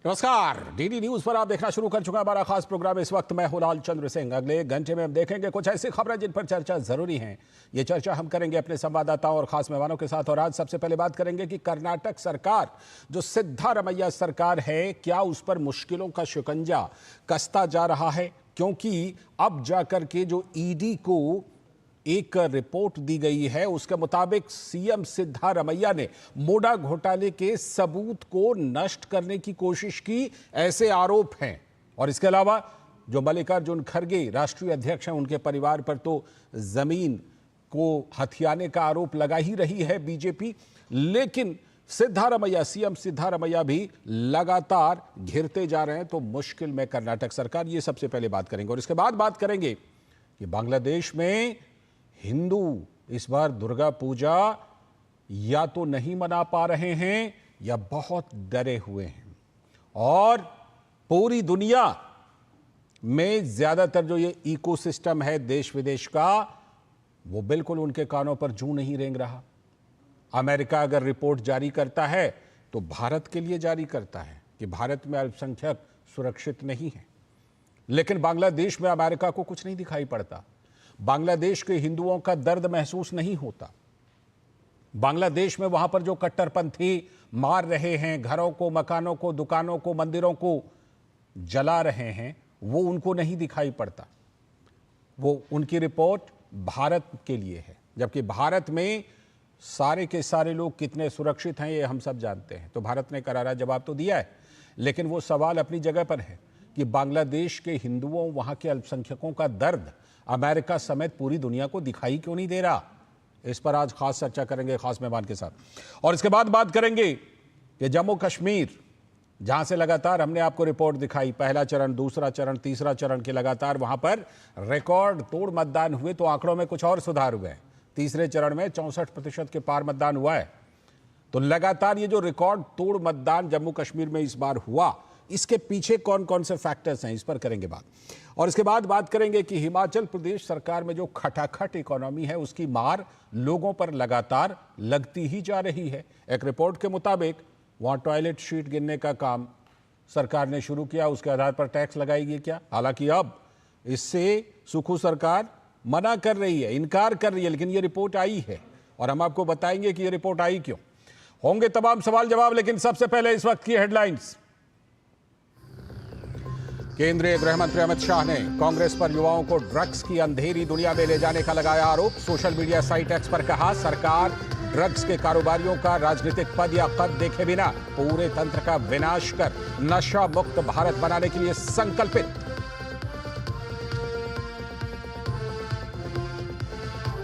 नमस्कार, DD news पर आप देखना शुरू कर चुका हमारा खास प्रोग्राम। इस वक्त मैं हूं लाल चंद्र सिंह। अगले एक घंटे में हम देखेंगे कुछ ऐसी खबरें जिन पर चर्चा जरूरी है। ये चर्चा हम करेंगे अपने संवाददाताओं और खास मेहमानों के साथ। और आज सबसे पहले बात करेंगे कि कर्नाटक सरकार जो सिद्धारमैया सरकार है, क्या उस पर मुश्किलों का शिकंजा कसता जा रहा है? क्योंकि अब जाकर के जो ईडी को एक रिपोर्ट दी गई है, उसके मुताबिक सीएम सिद्धारमैया ने मोडा घोटाले के सबूत को नष्ट करने की कोशिश की, ऐसे आरोप हैं। और इसके अलावा जो मल्लिकार्जुन खड़गे राष्ट्रीय अध्यक्ष हैं, उनके परिवार पर तो जमीन को हथियाने का आरोप लगा ही रही है बीजेपी। लेकिन सिद्धारमैया, सीएम सिद्धारमैया भी लगातार घिरते जा रहे हैं। तो मुश्किल में कर्नाटक सरकार, ये सबसे पहले बात करेंगे। और इसके बाद बात करेंगे कि बांग्लादेश में हिंदू इस बार दुर्गा पूजा या तो नहीं मना पा रहे हैं या बहुत डरे हुए हैं। और पूरी दुनिया में ज्यादातर जो ये इकोसिस्टम है देश विदेश का, वो बिल्कुल उनके कानों पर जूं नहीं रेंग रहा। अमेरिका अगर रिपोर्ट जारी करता है तो भारत के लिए जारी करता है कि भारत में अल्पसंख्यक सुरक्षित नहीं है। लेकिन बांग्लादेश में अमेरिका को कुछ नहीं दिखाई पड़ता। बांग्लादेश के हिंदुओं का दर्द महसूस नहीं होता। बांग्लादेश में वहां पर जो कट्टरपंथी मार रहे हैं, घरों को, मकानों को, दुकानों को, मंदिरों को जला रहे हैं, वो उनको नहीं दिखाई पड़ता। वो उनकी रिपोर्ट भारत के लिए है, जबकि भारत में सारे के सारे लोग कितने सुरक्षित हैं ये हम सब जानते हैं। तो भारत ने करारा जवाब तो दिया है, लेकिन वो सवाल अपनी जगह पर है कि बांग्लादेश के हिंदुओं, वहां के अल्पसंख्यकों का दर्द अमेरिका समेत पूरी दुनिया को दिखाई क्यों नहीं दे रहा। इस पर आज खास चर्चा करेंगे खास मेहमान के साथ। और इसके बाद बात करेंगे कि जम्मू कश्मीर, जहां से लगातार हमने आपको रिपोर्ट दिखाई, पहला चरण, दूसरा चरण, तीसरा चरण के लगातार वहां पर रिकॉर्ड तोड़ मतदान हुए, तो आंकड़ों में कुछ और सुधार हुए हैं। तीसरे चरण में 64% के पार मतदान हुआ है। तो लगातार ये जो रिकॉर्ड तोड़ मतदान जम्मू कश्मीर में इस बार हुआ, इसके पीछे कौन कौन से फैक्टर्स हैं, इस पर करेंगे बात। और इसके बाद बात करेंगे कि हिमाचल प्रदेश सरकार में जो खटाखट इकोनॉमी है, उसकी मार लोगों पर लगातार लगती ही जा रही है। एक रिपोर्ट के मुताबिक वहां टॉयलेट शीट गिनने का काम सरकार ने शुरू किया, उसके आधार पर टैक्स लगाएगी क्या? हालांकि अब इससे सुखू सरकार मना कर रही है, इनकार कर रही है, लेकिन ये रिपोर्ट आई है और हम आपको बताएंगे कि ये रिपोर्ट आई क्यों। होंगे तमाम सवाल जवाब, लेकिन सबसे पहले इस वक्त की हेडलाइंस। केंद्रीय गृह मंत्री अमित शाह ने कांग्रेस पर युवाओं को ड्रग्स की अंधेरी दुनिया में ले जाने का लगाया आरोप। सोशल मीडिया साइट एक्स पर कहा, सरकार ड्रग्स के कारोबारियों का राजनीतिक पद या कद देखे बिना पूरे तंत्र का विनाश कर नशा मुक्त भारत बनाने के लिए संकल्पित।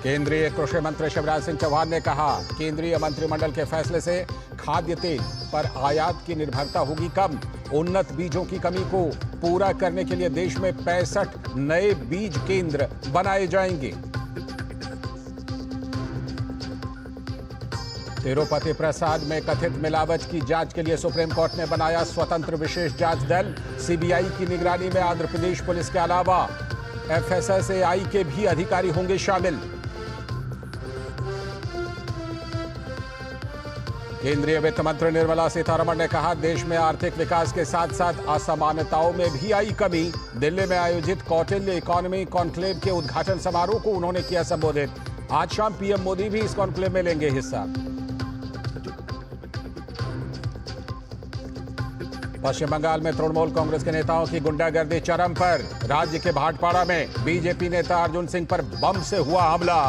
केंद्रीय कृषि मंत्री शिवराज सिंह चौहान ने कहा, केंद्रीय मंत्रिमंडल के फैसले से खाद्य तेल पर आयात की निर्भरता होगी कम। उन्नत बीजों की कमी को पूरा करने के लिए देश में 65 नए बीज केंद्र बनाए जाएंगे। तिरुपति प्रसाद में कथित मिलावट की जांच के लिए सुप्रीम कोर्ट ने बनाया स्वतंत्र विशेष जांच दल। सीबीआई की निगरानी में आंध्र प्रदेश पुलिस के अलावा एफएसएसएआई के भी अधिकारी होंगे शामिल। केंद्रीय वित्त मंत्री निर्मला सीतारमण ने कहा, देश में आर्थिक विकास के साथ साथ असमानताओं में भी आई कमी। दिल्ली में आयोजित कौटिल्य इकोनॉमी कॉन्क्लेव के उद्घाटन समारोह को उन्होंने किया संबोधित। आज शाम पीएम मोदी भी इस कॉन्क्लेव में लेंगे हिस्सा। पश्चिम बंगाल में तृणमूल कांग्रेस के नेताओं की गुंडागर्दी चरम पर। राज्य के भाटपाड़ा में बीजेपी नेता अर्जुन सिंह पर बम से हुआ हमला।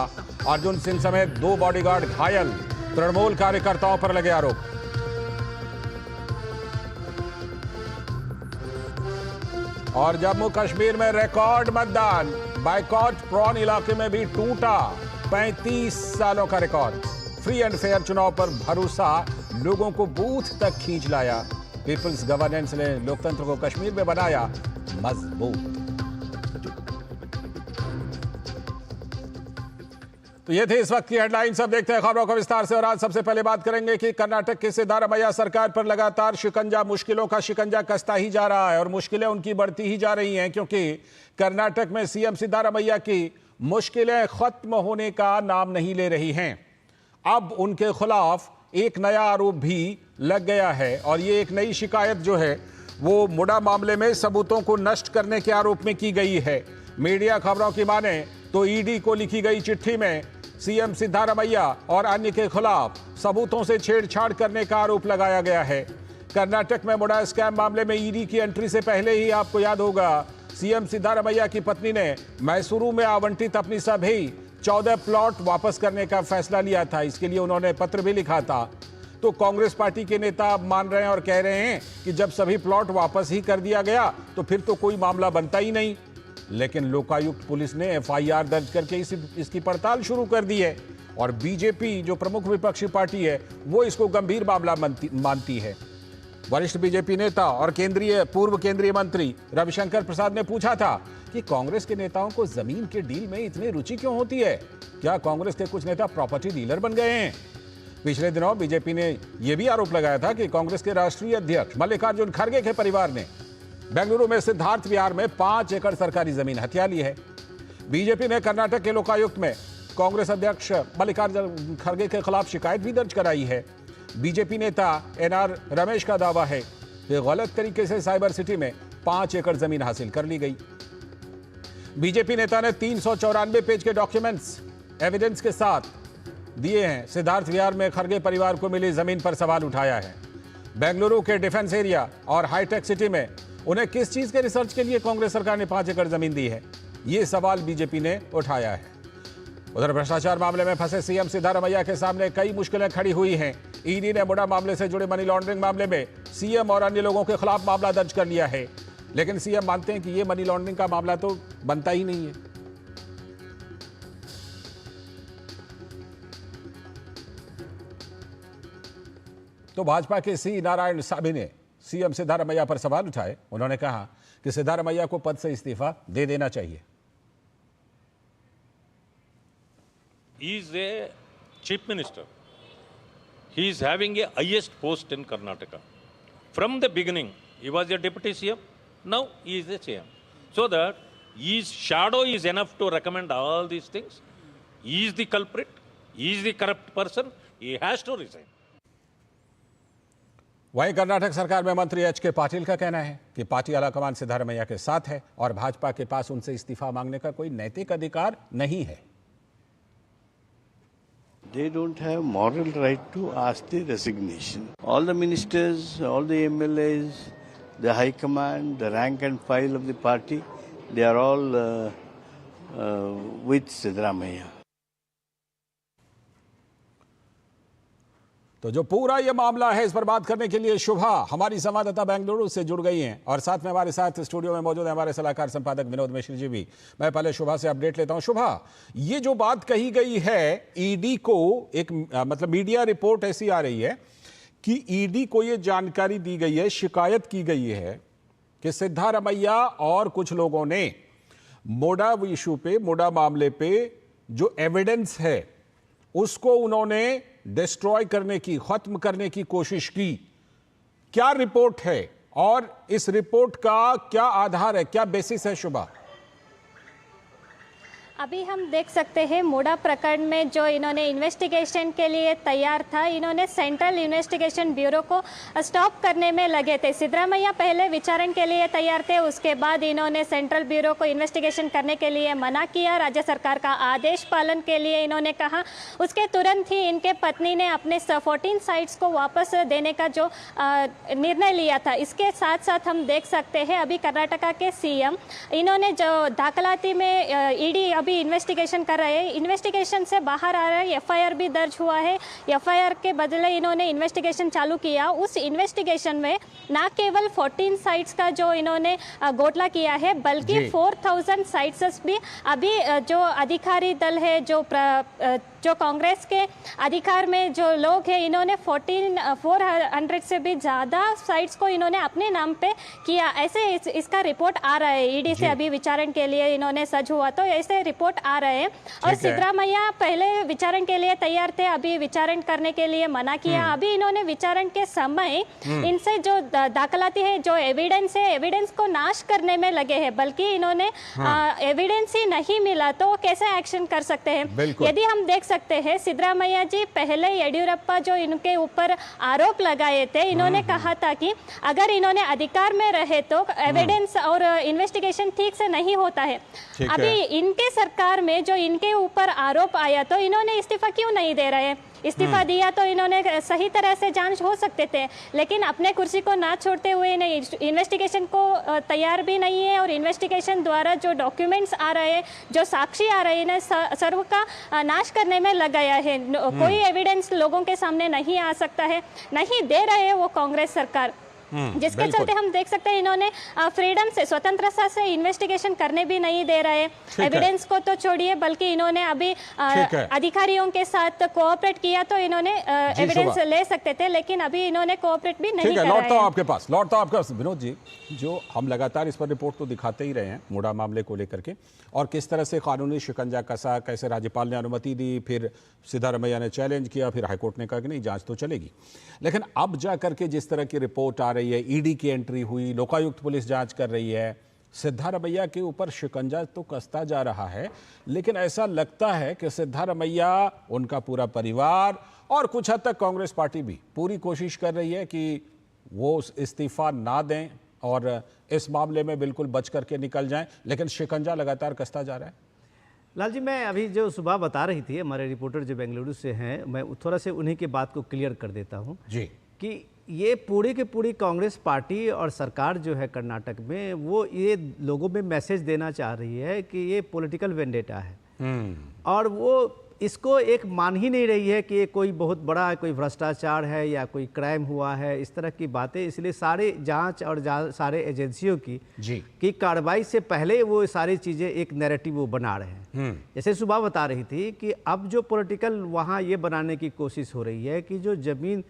अर्जुन सिंह समेत 2 बॉडीगार्ड घायल। तृणमूल कार्यकर्ताओं पर लगे आरोप। और जम्मू कश्मीर में रिकॉर्ड मतदान। बाइकॉट प्रॉन इलाके में भी टूटा 35 सालों का रिकॉर्ड। फ्री एंड फेयर चुनाव पर भरोसा लोगों को बूथ तक खींच लाया। पीपल्स गवर्नेंस ने लोकतंत्र को कश्मीर में बनाया मजबूत। तो ये थे इस वक्त की हेडलाइंस। अब देखते हैं खबरों को विस्तार से। और आज सबसे पहले बात करेंगे कि कर्नाटक की सिद्धारमैया सरकार पर लगातार शिकंजा, मुश्किलों का शिकंजा कसता ही जा रहा है और मुश्किलें उनकी बढ़ती ही जा रही हैं, क्योंकि कर्नाटक में सीएम सिद्धारमैया की मुश्किलें खत्म होने का नाम नहीं ले रही हैं। अब उनके खिलाफ एक नया आरोप भी लग गया है और ये एक नई शिकायत जो है वो मुडा मामले में सबूतों को नष्ट करने के आरोप में की गई है। मीडिया खबरों की माने तो ईडी को लिखी गई चिट्ठी में सीएम सिद्धारमैया और अन्य के खिलाफ सबूतों से छेड़छाड़ करने का आरोप लगाया गया है। कर्नाटक में मुडा स्कैम मामले में ईडी की एंट्री से पहले ही आपको याद होगा सीएम सिद्धारमैया की पत्नी ने मैसूरू में आवंटित अपनी सभी 14 प्लॉट वापस करने का फैसला लिया था। इसके लिए उन्होंने पत्र भी लिखा था। तो कांग्रेस पार्टी के नेता मान रहे हैं और कह रहे हैं कि जब सभी प्लॉट वापस ही कर दिया गया तो फिर तो कोई मामला बनता ही नहीं। लेकिन लोकायुक्त पुलिस ने एफआईआर दर्ज करके इसकी पड़ताल शुरू कर दी है और बीजेपी जो प्रमुख विपक्षी पार्टी है वो इसको गंभीर मामला मानती है। वरिष्ठ बीजेपी नेता और पूर्व केंद्रीय मंत्री रविशंकर प्रसाद ने पूछा था कि कांग्रेस के नेताओं को जमीन के डील में इतनी रुचि क्यों होती है? क्या कांग्रेस के कुछ नेता प्रॉपर्टी डीलर बन गए हैं? पिछले दिनों बीजेपी ने यह भी आरोप लगाया था कि कांग्रेस के राष्ट्रीय अध्यक्ष मल्लिकार्जुन खड़गे के परिवार ने बेंगलुरु में सिद्धार्थ विहार में 5 एकड़ सरकारी जमीन हथिया ली है। बीजेपी ने कर्नाटक के लोकायुक्त में कांग्रेस अध्यक्ष मल्लिकार्जुन खड़गे के खिलाफ शिकायत भी दर्ज कराई है। बीजेपी नेता एनआर रमेश का दावा है कि गलत तरीके से साइबर सिटी में 5 एकड़ जमीन हासिल कर ली गई। बीजेपी नेता ने 394 पेज के डॉक्यूमेंट्स एविडेंस के साथ दिए हैं। सिद्धार्थ विहार में खड़गे परिवार को मिली जमीन पर सवाल उठाया है। बेंगलुरु के डिफेंस एरिया और हाईटेक सिटी में उन्हें किस चीज के रिसर्च के लिए कांग्रेस सरकार ने 5 एकड़ जमीन दी है, ये सवाल बीजेपी ने उठाया है। उधर भ्रष्टाचार मामले में फंसे सीएम सिद्धारमैया के सामने कई मुश्किलें खड़ी हुई हैं। ईडी ने मुडा मामले से जुड़े मनी लॉन्ड्रिंग मामले में सीएम और अन्य लोगों के खिलाफ मामला दर्ज कर लिया है, लेकिन सीएम मानते हैं कि यह मनी लॉन्ड्रिंग का मामला तो बनता ही नहीं है। तो भाजपा के सी नारायण सामी ने सीएम सिद्धारमैया पर सवाल उठाए। उन्होंने कहा कि सिद्धारमैया को पद से इस्तीफा दे देना चाहिए। He is a chief minister. He is having a highest post in Karnataka. From the beginning, he was a deputy CM. Now he is a CM. So that his shadow is enough to recommend all these things. He is the culprit. He is the corrupt person. He has to resign. वहीं कर्नाटक सरकार में मंत्री H के पाटिल का कहना है कि party आलाकमान सिद्धारमैया के साथ है और भाजपा के पास उनसे इस्तीफा मांगने का कोई नैतिक अधिकार नहीं है। They don't have moral right to ask the resignation. All the ministers, all the MLAs, the high command, the rank and file of the party, they are all with Siddaramaiah. तो जो पूरा ये मामला है इस पर बात करने के लिए शुभा हमारी संवाददाता बेंगलुरु से जुड़ गई हैं और साथ में हमारे साथ स्टूडियो में मौजूद है हमारे सलाहकार संपादक विनोद मिश्र जी भी। मैं पहले शुभा से अपडेट लेता हूं। शुभा, ये जो बात कही गई है ईडी को एक मतलब मीडिया रिपोर्ट ऐसी आ रही है कि ईडी को ये जानकारी दी गई है, शिकायत की गई है कि सिद्धारमैया और कुछ लोगों ने मुडा इशू पे, मुडा मामले पे जो एविडेंस है उसको उन्होंने डिस्ट्रॉय करने की, खत्म करने की कोशिश की। क्या रिपोर्ट है और इस रिपोर्ट का क्या आधार है, क्या बेसिस है शुभा? अभी हम देख सकते हैं मुडा प्रकरण में जो इन्होंने इन्वेस्टिगेशन के लिए तैयार था, इन्होंने सेंट्रल इन्वेस्टिगेशन ब्यूरो को स्टॉप करने में लगे थे। सिद्धारमैया पहले विचारण के लिए तैयार थे, उसके बाद इन्होंने सेंट्रल ब्यूरो को इन्वेस्टिगेशन करने के लिए मना किया। राज्य सरकार का आदेश पालन के लिए इन्होंने कहा। उसके तुरंत ही इनके पत्नी ने अपने 14 साइट्स को वापस देने का जो निर्णय लिया था। इसके साथ साथ हम देख सकते हैं अभी कर्नाटका के सीएम इन्होंने जो दाखिलाती में ईडी इन्वेस्टिगेशन कर रहे हैं, इन्वेस्टिगेशन से बाहर आ रहे हैं, एफआईआर भी दर्ज हुआ है। एफआईआर के बदले इन्होंने इन्वेस्टिगेशन चालू किया। उस इन्वेस्टिगेशन में ना केवल 14 साइट्स का जो इन्होंने घोटाला किया है बल्कि 4000 साइट्स भी अभी जो अधिकारी दल है, जो कांग्रेस के अधिकार में जो लोग हैं, इन्होंने 400 से भी ज़्यादा साइट्स को इन्होंने अपने नाम पे किया। ऐसे इसका रिपोर्ट आ रहा है ईडी से अभी विचारण के लिए इन्होंने सज हुआ, तो ऐसे रिपोर्ट आ रहे हैं। और सिद्धारमैया पहले विचारण के लिए तैयार थे, अभी विचारण करने के लिए मना किया। अभी इन्होंने विचारण के समय इनसे जो दाखिलाती है, जो एविडेंस है, एविडेंस को नाश करने में लगे हैं। बल्कि इन्होंने एविडेंस ही नहीं मिला तो कैसे एक्शन कर सकते हैं? यदि हम देख सकते हैं, सिद्धरामैया जी पहले येडियुरप्पा जो इनके ऊपर आरोप लगाए थे, इन्होंने कहा था कि अगर इन्होंने अधिकार में रहे तो एविडेंस और इन्वेस्टिगेशन ठीक से नहीं होता है। अभी इनके सरकार में जो इनके ऊपर आरोप आया तो इन्होंने इस्तीफा क्यों नहीं दे रहे? इस्तीफा दिया तो इन्होंने सही तरह से जांच हो सकते थे, लेकिन अपने कुर्सी को ना छोड़ते हुए नहीं, इन्वेस्टिगेशन को तैयार भी नहीं है और इन्वेस्टिगेशन द्वारा जो डॉक्यूमेंट्स आ रहे हैं, जो साक्षी आ रहे हैं, सर्व का नाश करने में लग गया है। कोई एविडेंस लोगों के सामने नहीं आ सकता है, नहीं दे रहे हैं वो कांग्रेस सरकार, जिसके चलते हम देख सकते हैं इन्होंने फ्रीडम से, स्वतंत्रता से इन्वेस्टिगेशन करने भी नहीं दे रहे। एविडेंस को तो छोड़िए, बल्कि इन्होंने अभी अधिकारियों के साथ कोऑपरेट किया तो इन्होंने एविडेंस ले सकते थे, लेकिन अभी इन्होंने कोऑपरेट भी नहीं किया। लौटता हूं आपके पास विनोद जी, जो हम लगातार इस पर रिपोर्ट तो दिखाते ही रहे हैं मुडा मामले को लेकर के, और किस तरह से कानूनी शिकंजा कसा, कैसे राज्यपाल ने अनुमति दी, फिर सिद्धारमैया ने चैलेंज किया, फिर हाईकोर्ट ने कहा कि नहीं जांच तो चलेगी। लेकिन अब जाकर के जिस तरह की रिपोर्ट आ रही है, ईडी की एंट्री हुई, लोकायुक्त पुलिस जांच कर रही है, सिद्धारमैया के ऊपर शिकंजा तो कसता जा रहा है, लेकिन ऐसा लगता है कि सिद्धारमैया, उनका पूरा परिवार और कुछ हद तक कांग्रेस पार्टी भी पूरी कोशिश कर रही है कि वो इस्तीफा ना दें और इस मामले में बिल्कुल बच करके निकल जाएं, लेकिन शिकंजा लगातार कसता जा रहा है। लाल जी, मैं अभी जो सुबह बता रही थी, हमारे रिपोर्टर जो बेंगलुरु से हैं, मैं थोड़ा से उन्हीं की बात को क्लियर कर देता हूं जी, कि ये पूरी की पूरी कांग्रेस पार्टी और सरकार जो है कर्नाटक में, वो ये लोगों में मैसेज देना चाह रही है कि ये पॉलिटिकल वेंडेटा है, और वो इसको एक मान ही नहीं रही है कि ये कोई बहुत बड़ा कोई भ्रष्टाचार है या कोई क्राइम हुआ है, इस तरह की बातें। इसलिए सारे जांच और सारे एजेंसियों की कार्रवाई से पहले वो सारी चीज़ें एक नैरेटिव वो बना रहे हैं। जैसे सुबह बता रही थी कि अब जो पॉलिटिकल वहाँ ये बनाने की कोशिश हो रही है कि जो ज़मीन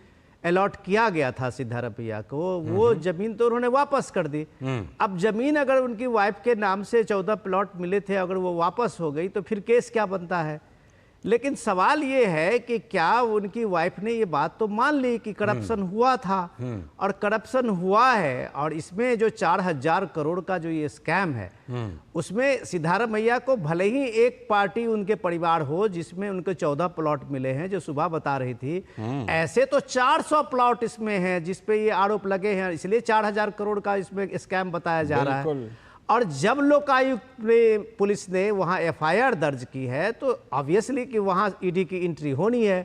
अलॉट किया गया था सिद्धारमैया को, वो जमीन तो उन्होंने वापस कर दी। अब जमीन अगर उनकी वाइफ के नाम से 14 प्लॉट मिले थे, अगर वो वापस हो गई तो फिर केस क्या बनता है? लेकिन सवाल ये है कि क्या उनकी वाइफ ने ये बात तो मान ली कि करप्शन हुआ था, और करप्शन हुआ है, और इसमें जो 4000 करोड़ का जो ये स्कैम है, उसमें सिद्धारमैया को भले ही एक पार्टी उनके परिवार हो जिसमें उनको 14 प्लॉट मिले हैं, जो सुबह बता रही थी, ऐसे तो 400 प्लॉट इसमें हैं जिसपे ये आरोप लगे हैं, इसलिए 4000 करोड़ का इसमें स्कैम बताया जा रहा है। और जब लोकायुक्त ने, पुलिस ने वहां एफआईआर दर्ज की है, तो ऑब्वियसली कि वहां ईडी की एंट्री होनी है,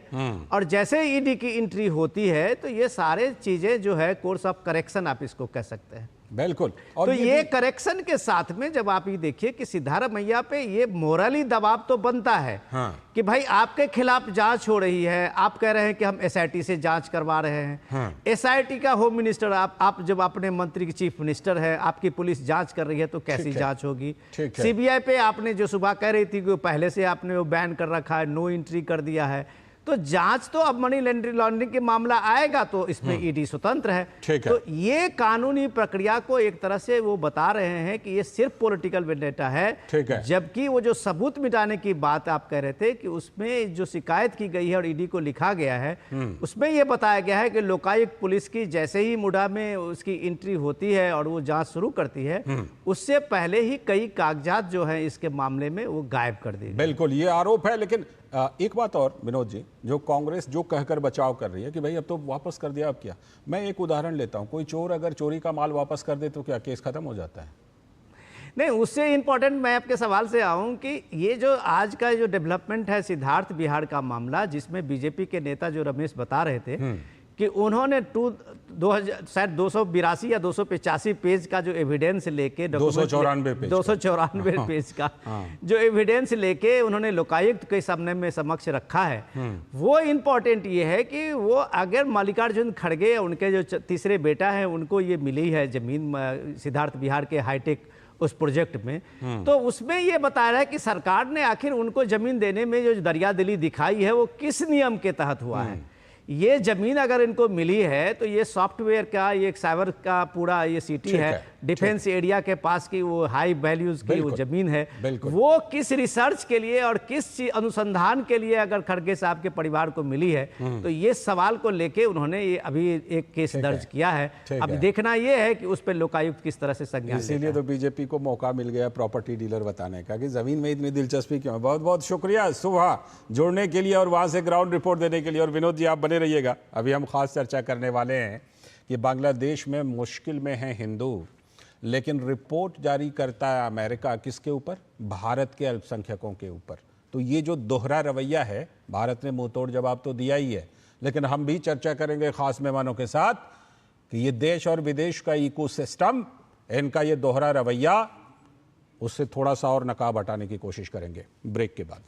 और जैसे ईडी की एंट्री होती है तो ये सारे चीजें जो है कोर्स ऑफ करेक्शन आप इसको कह सकते हैं। बिल्कुल। और तो ये करेक्शन के साथ में जब आप ये देखिए कि सिद्धारमैया पे ये मोरली दबाव तो बनता है, कि भाई आपके खिलाफ जांच हो रही है, आप कह रहे हैं कि हम एसआईटी से जांच करवा रहे हैं। एसआईटी का होम मिनिस्टर, आप जब अपने मंत्री की चीफ मिनिस्टर है, आपकी पुलिस जांच कर रही है तो कैसी जांच होगी? सीबीआई पे आपने जो सुबह कह रही थी कि पहले से आपने वो बैन कर रखा है, नो एंट्री कर दिया है, तो जांच तो अब मनी लॉन्ड्रिंग के मामला आएगा तो इसमें ईडी स्वतंत्र है। तो ये कानूनी प्रक्रिया को एक तरह से वो बता रहे हैं कि ये सिर्फ पॉलिटिकल वेंडेटा है, जबकि वो जो सबूत मिटाने की बात आप कह रहे थे कि उसमें जो शिकायत की गई है और ईडी को लिखा गया है, उसमें ये बताया गया है कि लोकायुक्त पुलिस की जैसे ही मुडा में उसकी एंट्री होती है और वो जांच शुरू करती है, उससे पहले ही कई कागजात जो है इसके मामले में वो गायब कर दी। बिल्कुल, ये आरोप है। लेकिन एक बात और विनोद जी, जो कांग्रेस जो कहकर बचाव कर रही है कि भाई अब तो वापस कर दिया, अब क्या? मैं एक उदाहरण लेता हूं, कोई चोर अगर चोरी का माल वापस कर दे तो क्या केस खत्म हो जाता है? नहीं, उससे इंपॉर्टेंट मैं आपके सवाल से आऊं कि ये जो आज का जो डेवलपमेंट है सिद्धार्थ बिहार का मामला, जिसमें बीजेपी के नेता जो रमेश बता रहे थे कि उन्होंने 282 या 285 पेज का जो एविडेंस लेके, 294 पेज का जो एविडेंस लेके उन्होंने लोकायुक्त के सामने में समक्ष रखा है, वो इम्पोर्टेंट ये है कि वो अगर मल्लिकार्जुन खड़गे, उनके जो तीसरे बेटा हैं, उनको ये मिली है जमीन सिद्धार्थ बिहार के हाईटेक उस प्रोजेक्ट में, तो उसमें ये बताया रहा है कि सरकार ने आखिर उनको जमीन देने में जो दरियादिली दिखाई है वो किस नियम के तहत हुआ है। ये जमीन अगर इनको मिली है तो ये सॉफ्टवेयर का, ये साइबर का पूरा ये सिटी है, डिफेंस एरिया के पास की वो हाई वैल्यूज की वो जमीन है, बिल्कुल। वो किस रिसर्च के लिए और किस अनुसंधान के लिए अगर खड़गे साहब के परिवार को मिली है, तो ये सवाल को लेके उन्होंने ये अभी एक केस दर्ज किया है। अब देखना ये है कि उस पर लोकायुक्त किस तरह से संज्ञान लेता है। इसीलिए तो बीजेपी को मौका मिल गया प्रॉपर्टी डीलर बताने का कि जमीन में इतनी दिलचस्पी क्यों है। बहुत बहुत शुक्रिया सुबह जुड़ने के लिए और वहां से ग्राउंड रिपोर्ट देने के लिए। और विनोद जी आप बने रहिएगा, अभी हम खास चर्चा करने वाले हैं कि बांग्लादेश में मुश्किल में हैं हिंदू, लेकिन रिपोर्ट जारी करता है अमेरिका किसके ऊपर? भारत के अल्पसंख्यकों के ऊपर। तो ये जो दोहरा रवैया है, भारत ने मुंहतोड़ जवाब तो दिया ही है, लेकिन हम भी चर्चा करेंगे खास मेहमानों के साथ कि ये देश और विदेश का इकोसिस्टम, इनका ये दोहरा रवैया, उससे थोड़ा सा और नकाब हटाने की कोशिश करेंगे ब्रेक के बाद।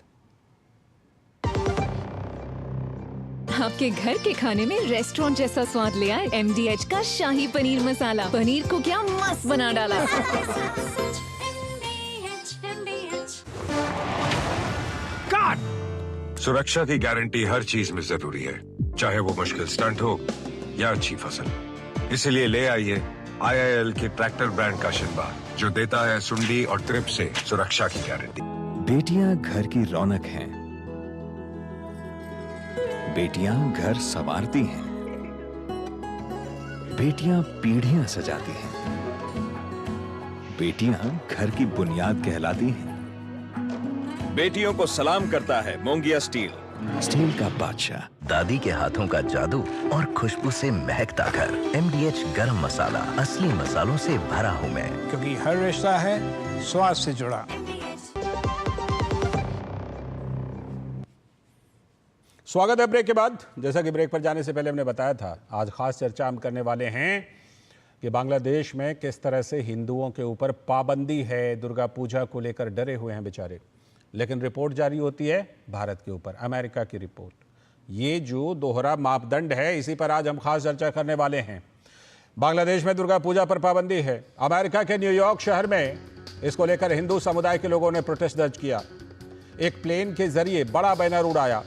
आपके घर के खाने में रेस्टोरेंट जैसा स्वाद ले आए MDH का शाही पनीर मसाला। पनीर को क्या मस्त बना डाला। सुरक्षा की गारंटी हर चीज में जरूरी है, चाहे वो मुश्किल स्टंट हो या अच्छी फसल। इसीलिए ले आइए IIL के ट्रैक्टर ब्रांड का शिनबा, जो देता है सुंडी और ट्रिप से सुरक्षा की गारंटी। बेटियां घर की रौनक हैं, बेटियां घर संवारती हैं, बेटियां पीढ़ियां सजाती हैं, बेटियां घर की बुनियाद कहलाती हैं। बेटियों को सलाम करता है मोंगिया स्टील, स्टील का बादशाह। दादी के हाथों का जादू और खुशबू से महकता घर। MDH गरम मसाला, असली मसालों से भरा हूँ मैं, क्योंकि हर रिश्ता है स्वाद से जुड़ा। स्वागत है ब्रेक के बाद। जैसा कि ब्रेक पर जाने से पहले हमने बताया था, आज खास चर्चा हम करने वाले हैं कि बांग्लादेश में किस तरह से हिंदुओं के ऊपर पाबंदी है, दुर्गा पूजा को लेकर डरे हुए हैं बेचारे, लेकिन रिपोर्ट जारी होती है भारत के ऊपर, अमेरिका की रिपोर्ट। ये जो दोहरा मापदंड है, इसी पर आज हम खास चर्चा करने वाले हैं। बांग्लादेश में दुर्गा पूजा पर पाबंदी है। अमेरिका के न्यूयॉर्क शहर में इसको लेकर हिंदू समुदाय के लोगों ने प्रोटेस्ट दर्ज किया, एक प्लेन के जरिए बड़ा बैनर उड़ाया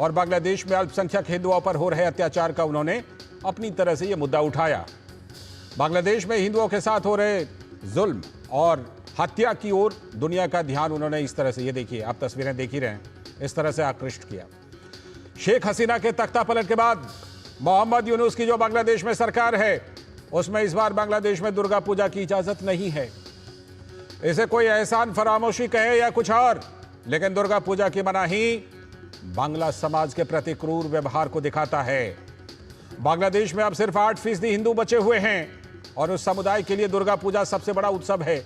और बांग्लादेश में अल्पसंख्यक हिंदुओं पर हो रहे अत्याचार का उन्होंने अपनी तरह से ये मुद्दा उठाया। बांग्लादेश में हिंदुओं के साथ हो रहे जुल्म और हत्या की ओर दुनिया का ध्यान उन्होंने इस तरह से, ये देखिए आप तस्वीरें देख ही रहे हैं, इस तरह से आकृष्ट किया। शेख हसीना के तख्ता पलट के बाद मोहम्मद यूनुस की जो बांग्लादेश में सरकार है, उसमें इस बार बांग्लादेश में दुर्गा पूजा की इजाजत नहीं है। इसे कोई एहसान फरामोशी कहे या कुछ और, लेकिन दुर्गा पूजा की मनाही बांग्ला समाज के प्रति क्रूर व्यवहार को दिखाता है। बांग्लादेश में अब सिर्फ 8% हिंदू बचे हुए हैं और उस समुदाय के लिए दुर्गा पूजा सबसे बड़ा उत्सव है।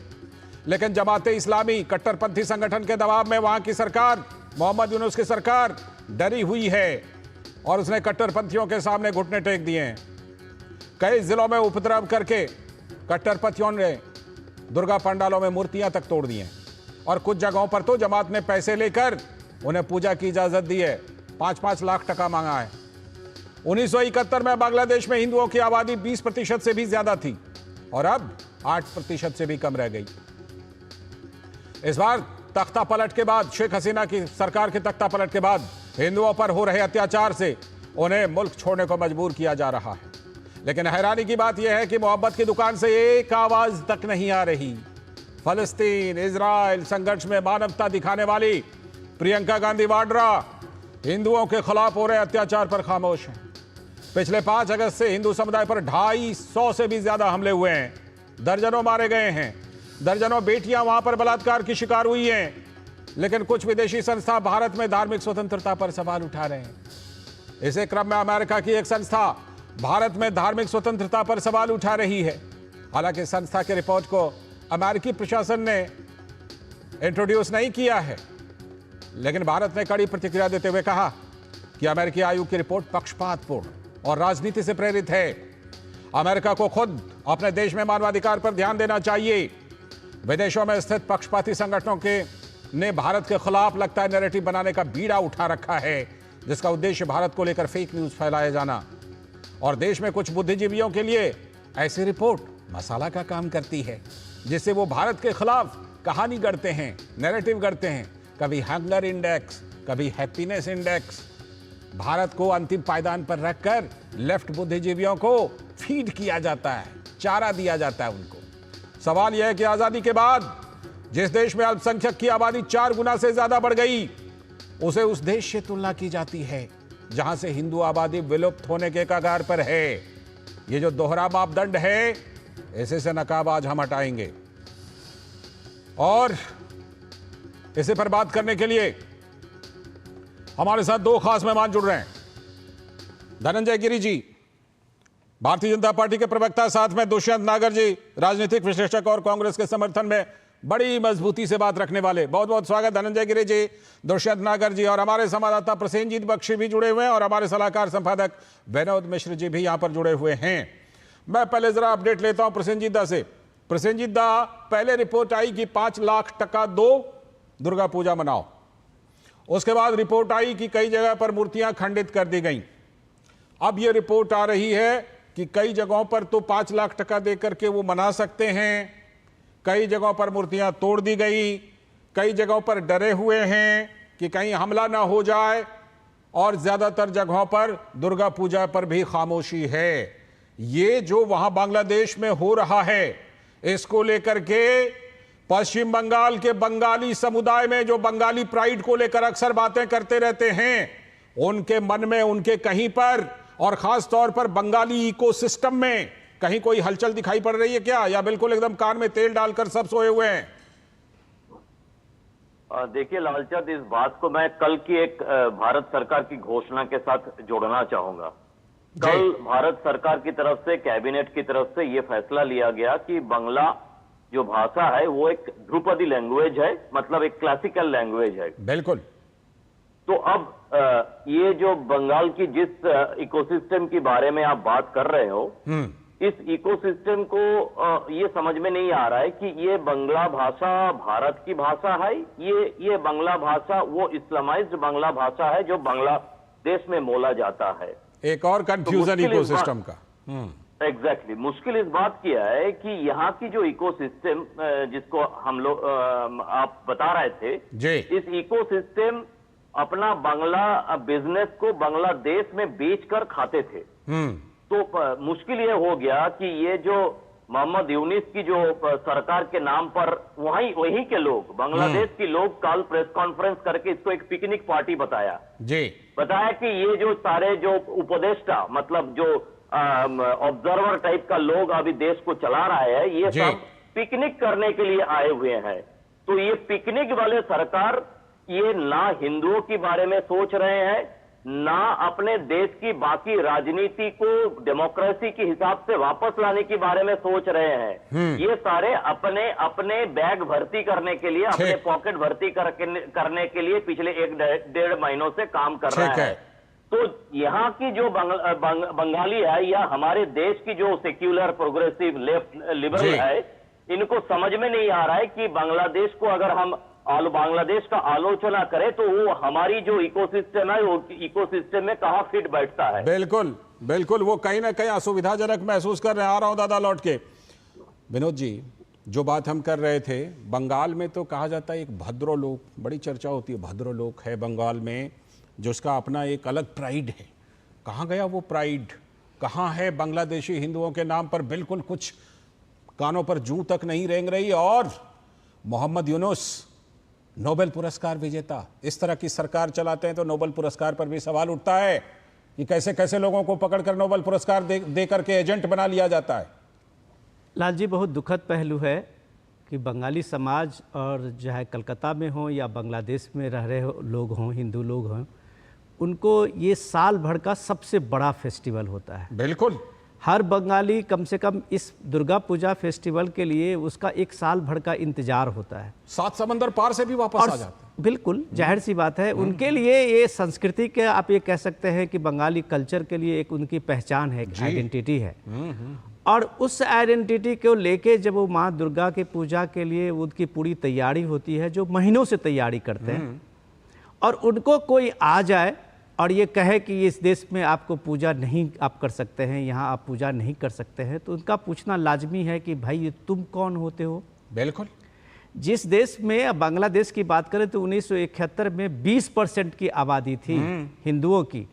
लेकिन जमाते इस्लामी कट्टरपंथी संगठन के दबाव में वहां की सरकार, मोहम्मद यूनुस की सरकार डरी हुई है और उसने कट्टरपंथियों के सामने घुटने टेक दिए हैं। कई जिलों में उपद्रव करके कट्टरपंथियों ने दुर्गा पंडालों में मूर्तियां तक तोड़ दी हैं और कुछ जगहों पर तो जमात ने पैसे लेकर उन्हें पूजा की इजाजत दी है, 5-5 लाख टका मांगा है। 1971 में बांग्लादेश में हिंदुओं की आबादी 20% से भी ज्यादा थी और अब 8% से भी कम रह गई। इस बार तख्ता पलट के बाद, शेख हसीना की सरकार के तख्ता पलट के बाद हिंदुओं पर हो रहे अत्याचार से उन्हें मुल्क छोड़ने को मजबूर किया जा रहा है। लेकिन हैरानी की बात यह है कि मोहब्बत की दुकान से एक आवाज तक नहीं आ रही। फलस्तीन इजराइल संघर्ष में मानवता दिखाने वाली प्रियंका गांधी वाड्रा हिंदुओं के खिलाफ हो रहे अत्याचार पर खामोश हैं। पिछले 5 अगस्त से हिंदू समुदाय पर 250 से भी ज्यादा हमले हुए हैं, दर्जनों मारे गए हैं, दर्जनों बेटियां वहां पर बलात्कार की शिकार हुई हैं। लेकिन कुछ विदेशी संस्था भारत में धार्मिक स्वतंत्रता पर सवाल उठा रहे हैं। इसी क्रम में अमेरिका की एक संस्था भारत में धार्मिक स्वतंत्रता पर सवाल उठा रही है। हालांकि संस्था की रिपोर्ट को अमेरिकी प्रशासन ने इंट्रोड्यूस नहीं किया है, लेकिन भारत ने कड़ी प्रतिक्रिया देते हुए कहा कि अमेरिकी आयोग की रिपोर्ट पक्षपातपूर्ण और राजनीति से प्रेरित है। अमेरिका को खुद अपने देश में मानवाधिकार पर ध्यान देना चाहिए। विदेशों में स्थित पक्षपाती संगठनों के ने भारत के खिलाफ लगता है नैरेटिव बनाने का बीड़ा उठा रखा है, जिसका उद्देश्य भारत को लेकर फेक न्यूज फैलाया जाना। और देश में कुछ बुद्धिजीवियों के लिए ऐसी रिपोर्ट मसाला का काम करती है, जिससे वो भारत के खिलाफ कहानी गढ़ते हैं, नैरेटिव गढ़ते हैं। कभी हंगर इंडेक्स, कभी हैप्पीनेस इंडेक्स। भारत को अंतिम पायदान पर रखकर लेफ्ट बुद्धिजीवियों को फीड किया जाता है, चारा दिया जाता है उनको। सवाल यह है कि आजादी के बाद जिस देश में अल्पसंख्यक की आबादी 4 गुना से ज्यादा बढ़ गई, उसे उस देश से तुलना की जाती है जहां से हिंदू आबादी विलुप्त होने के कगार पर है। ये जो दोहरा मापदंड है, इसे से नकाब आज हम हटाएंगे। और इसे पर बात करने के लिए हमारे साथ 2 खास मेहमान जुड़ रहे हैं। धनंजय गिरी जी, भारतीय जनता पार्टी के प्रवक्ता, साथ में दुष्यंत नागर जी, राजनीतिक विश्लेषक और कांग्रेस के समर्थन में बड़ी मजबूती से बात रखने वाले। बहुत बहुत स्वागत धनंजय गिरी जी, दुष्यंत नागर जी, और हमारे संवाददाता प्रसेनजीत बख्शी भी जुड़े हुए हैं और हमारे सलाहकार संपादक विनोद मिश्र जी भी यहां पर जुड़े हुए हैं। मैं पहले जरा अपडेट लेता हूं प्रसेनजीत दा से। प्रसेनजीत दा, पहले रिपोर्ट आई कि 5 लाख टका दो, दुर्गा पूजा मनाओ। उसके बाद रिपोर्ट आई कि कई जगह पर मूर्तियां खंडित कर दी गई। अब यह रिपोर्ट आ रही है कि कई जगहों पर तो 5 लाख टका देकर के वो मना सकते हैं, कई जगहों पर मूर्तियां तोड़ दी गई, कई जगहों पर डरे हुए हैं कि कहीं हमला ना हो जाए, और ज्यादातर जगहों पर दुर्गा पूजा पर भी खामोशी है। ये जो वहां बांग्लादेश में हो रहा है, इसको लेकर के पश्चिम बंगाल के बंगाली समुदाय में जो बंगाली प्राइड को लेकर अक्सर बातें करते रहते हैं, उनके मन में, उनके कहीं पर, और खास तौर पर बंगाली इकोसिस्टम में कहीं कोई हलचल दिखाई पड़ रही है क्या, या बिल्कुल एकदम कान में तेल डालकर सब सोए हुए हैं? देखिए लालचंद, इस बात को मैं कल की एक भारत सरकार की घोषणा के साथ जोड़ना चाहूंगा। कल भारत सरकार की तरफ से, कैबिनेट की तरफ से यह फैसला लिया गया कि बांग्ला जो भाषा है वो एक ध्रुपदी लैंग्वेज है, मतलब एक क्लासिकल लैंग्वेज है। बिल्कुल। तो अब ये जो बंगाल की जिस इकोसिस्टम के बारे में आप बात कर रहे हो, इस इकोसिस्टम को ये समझ में नहीं आ रहा है कि ये बांग्ला भाषा भारत की भाषा है, ये बांग्ला भाषा वो इस्लामाइज्ड बांग्ला भाषा है जो बांग्लादेश में बोला जाता है। एक और कंफ्यूजन इकोसिस्टम का। एग्जैक्टली मुश्किल इस बात की है कि यहाँ की जो इकोसिस्टम जिसको हम लोग आप बता रहे थे, इस इकोसिस्टम अपना बांग्ला बिजनेस को बांग्लादेश में बेचकर खाते थे। तो मुश्किल ये हो गया कि ये जो मोहम्मद यूनिस की जो सरकार के नाम पर वहीं के लोग, बांग्लादेश के लोग कल प्रेस कॉन्फ्रेंस करके इसको एक पिकनिक पार्टी बताया कि ये जो सारे जो उपदेष्टा, मतलब जो ऑब्जर्वर टाइप का लोग अभी देश को चला रहा है, ये सब पिकनिक करने के लिए आए हुए हैं। तो ये पिकनिक वाले सरकार ये ना हिंदुओं के बारे में सोच रहे हैं, ना अपने देश की बाकी राजनीति को डेमोक्रेसी के हिसाब से वापस लाने के बारे में सोच रहे हैं। ये सारे अपने अपने बैग भर्ती करने के लिए, अपने पॉकेट भर्ती करने के लिए पिछले 1-1.5 महीनों से काम कर रहा है। तो यहाँ की जो बंगाली है या हमारे देश की जो सेक्युलर प्रोग्रेसिव लेफ्ट लिबरल है, इनको समझ में नहीं आ रहा है कि बांग्लादेश को अगर हम बांग्लादेश का आलोचना करें तो वो हमारी जो इकोसिस्टम है, वो इकोसिस्टम में कहां फिट बैठता है। बिल्कुल बिल्कुल, वो कहीं ना कहीं असुविधाजनक महसूस कर रहे हैं। आ रहा हूं दादा लौट के। विनोद जी, जो बात हम कर रहे थे, बंगाल में तो कहा जाता है एक भद्रो लोक, बड़ी चर्चा होती है, भद्रो लोक है बंगाल में, जो उसका अपना एक अलग प्राइड है। कहाँ गया वो प्राइड? कहाँ है बांग्लादेशी हिंदुओं के नाम पर बिल्कुल कुछ कानों पर जूं तक नहीं रेंग रही? और मोहम्मद यूनुस नोबेल पुरस्कार विजेता, इस तरह की सरकार चलाते हैं तो नोबेल पुरस्कार पर भी सवाल उठता है कि कैसे कैसे लोगों को पकड़कर नोबेल पुरस्कार दे करके एजेंट बना लिया जाता है। लाल जी, बहुत दुखद पहलू है कि बंगाली समाज, और चाहे कलकत्ता में हो या बांग्लादेश में रह रहे लोग हों, हिंदू लोग हों, उनको ये साल भर का सबसे बड़ा फेस्टिवल होता है। बिल्कुल। हर बंगाली कम से कम इस दुर्गा पूजा फेस्टिवल के लिए उसका 1 साल भर का इंतजार होता है। 7 समंदर पार से भी वापस आ जाते हैं। बिल्कुल जाहिर सी बात है, उनके लिए ये संस्कृति के, आप ये कह सकते हैं कि बंगाली कल्चर के लिए एक उनकी पहचान है, आइडेंटिटी है। और उस आइडेंटिटी को लेके जब वो माँ दुर्गा की पूजा के लिए उनकी पूरी तैयारी होती है, जो महीनों से तैयारी करते हैं, और उनको कोई आ जाए और ये कहे कि इस देश में आपको पूजा नहीं आप कर सकते हैं, यहाँ आप पूजा नहीं कर सकते हैं, तो उनका पूछना लाजमी है कि भाई तुम कौन होते हो? बिल्कुल। जिस देश में, बांग्लादेश की बात करें तो 1971 में 20% की आबादी थी हिंदुओं की,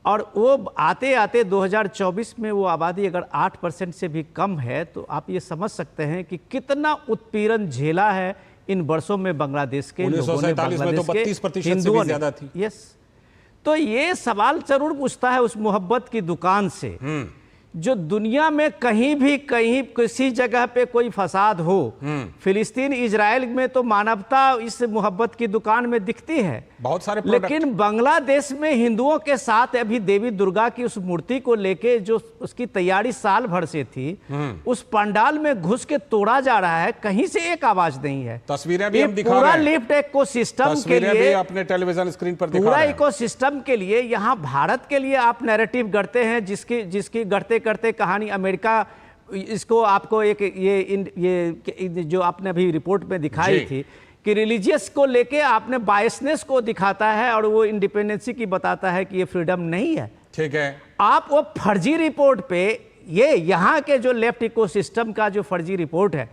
और वो आते आते 2024 में वो आबादी अगर 8% से भी कम है तो आप ये समझ सकते हैं कि कितना उत्पीड़न झेला है इन वर्षों में बांग्लादेश के लोगों ने, बांग्लादेश के 32% हिंदुओं से ज्यादा थी। यस, तो ये सवाल जरूर पूछता है उस मोहब्बत की दुकान से, जो दुनिया में कहीं भी कहीं किसी जगह पे कोई फसाद हो, फिलिस्तीन इजराइल में तो मानवता इस मोहब्बत की दुकान में दिखती है बहुत सारे, लेकिन बांग्लादेश में हिंदुओं के साथ अभी देवी दुर्गा की उस मूर्ति को लेके जो उसकी तैयारी साल भर से थी, उस पंडाल में घुस के तोड़ा जा रहा है, कहीं से एक आवाज नहीं है। तस्वीरें भी हम दिखा पूरा रहे हैं, लिफ्ट इकोसिस्टम के लिए अपने टेलीविजन स्क्रीन पर दिखा पूरा रहे हैं। इकोसिस्टम के लिए यहाँ भारत के लिए आप नैरेटिव गढ़ते हैं, जिसकी गढ़ते करते कहानी अमेरिका इसको आपको एक ये जो आपने अभी रिपोर्ट में दिखाई थी कि रिलीजियस को लेके आपने बायसनेस को दिखाता है और वो इंडिपेंडेंसी की बताता है कि ये फ्रीडम नहीं है। ठीक है, आप वो फर्जी रिपोर्ट पे ये यहाँ के जो लेफ्ट इकोसिस्टम का जो फर्जी रिपोर्ट है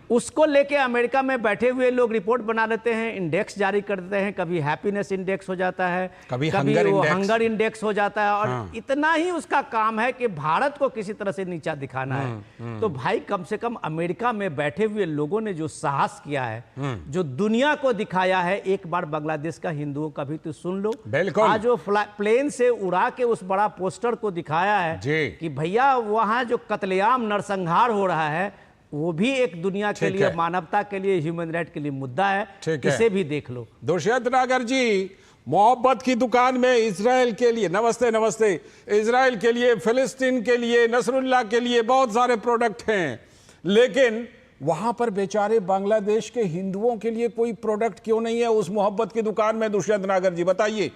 उसको लेके अमेरिका में बैठे हुए लोग रिपोर्ट बना लेते हैं, इंडेक्स जारी कर देते हैं, कभी हैप्पीनेस इंडेक्स हो जाता है, कभी वो हंगर इंडेक्स हो जाता है, और इतना ही उसका काम है कि भारत को किसी तरह से नीचा दिखाना है। तो भाई कम से कम अमेरिका में बैठे हुए लोगों ने जो साहस किया है, जो दुनिया को दिखाया है, एक बार बांग्लादेश का हिंदुओं का भी तो सुन लो। आज वो प्लेन से उड़ा के उस बड़ा पोस्टर को दिखाया है कि भैया वहां जो कत्लेआम नरसंहार हो रहा है वो भी एक दुनिया के लिए, मानवता के लिए, ह्यूमन राइट के लिए मुद्दा है, इसे भी देख लो। दुष्यंत नागर जी, मोहब्बत की दुकान में इजराइल के लिए, नमस्ते नमस्ते, इजराइल के लिए, फिलिस्तीन के लिए, नसरुल्लाह के लिए बहुत सारे प्रोडक्ट हैं, लेकिन वहां पर बेचारे बांग्लादेश के हिंदुओं के लिए कोई प्रोडक्ट क्यों नहीं है उस मोहब्बत की दुकान में? दुष्यंत नागर जी बताइए।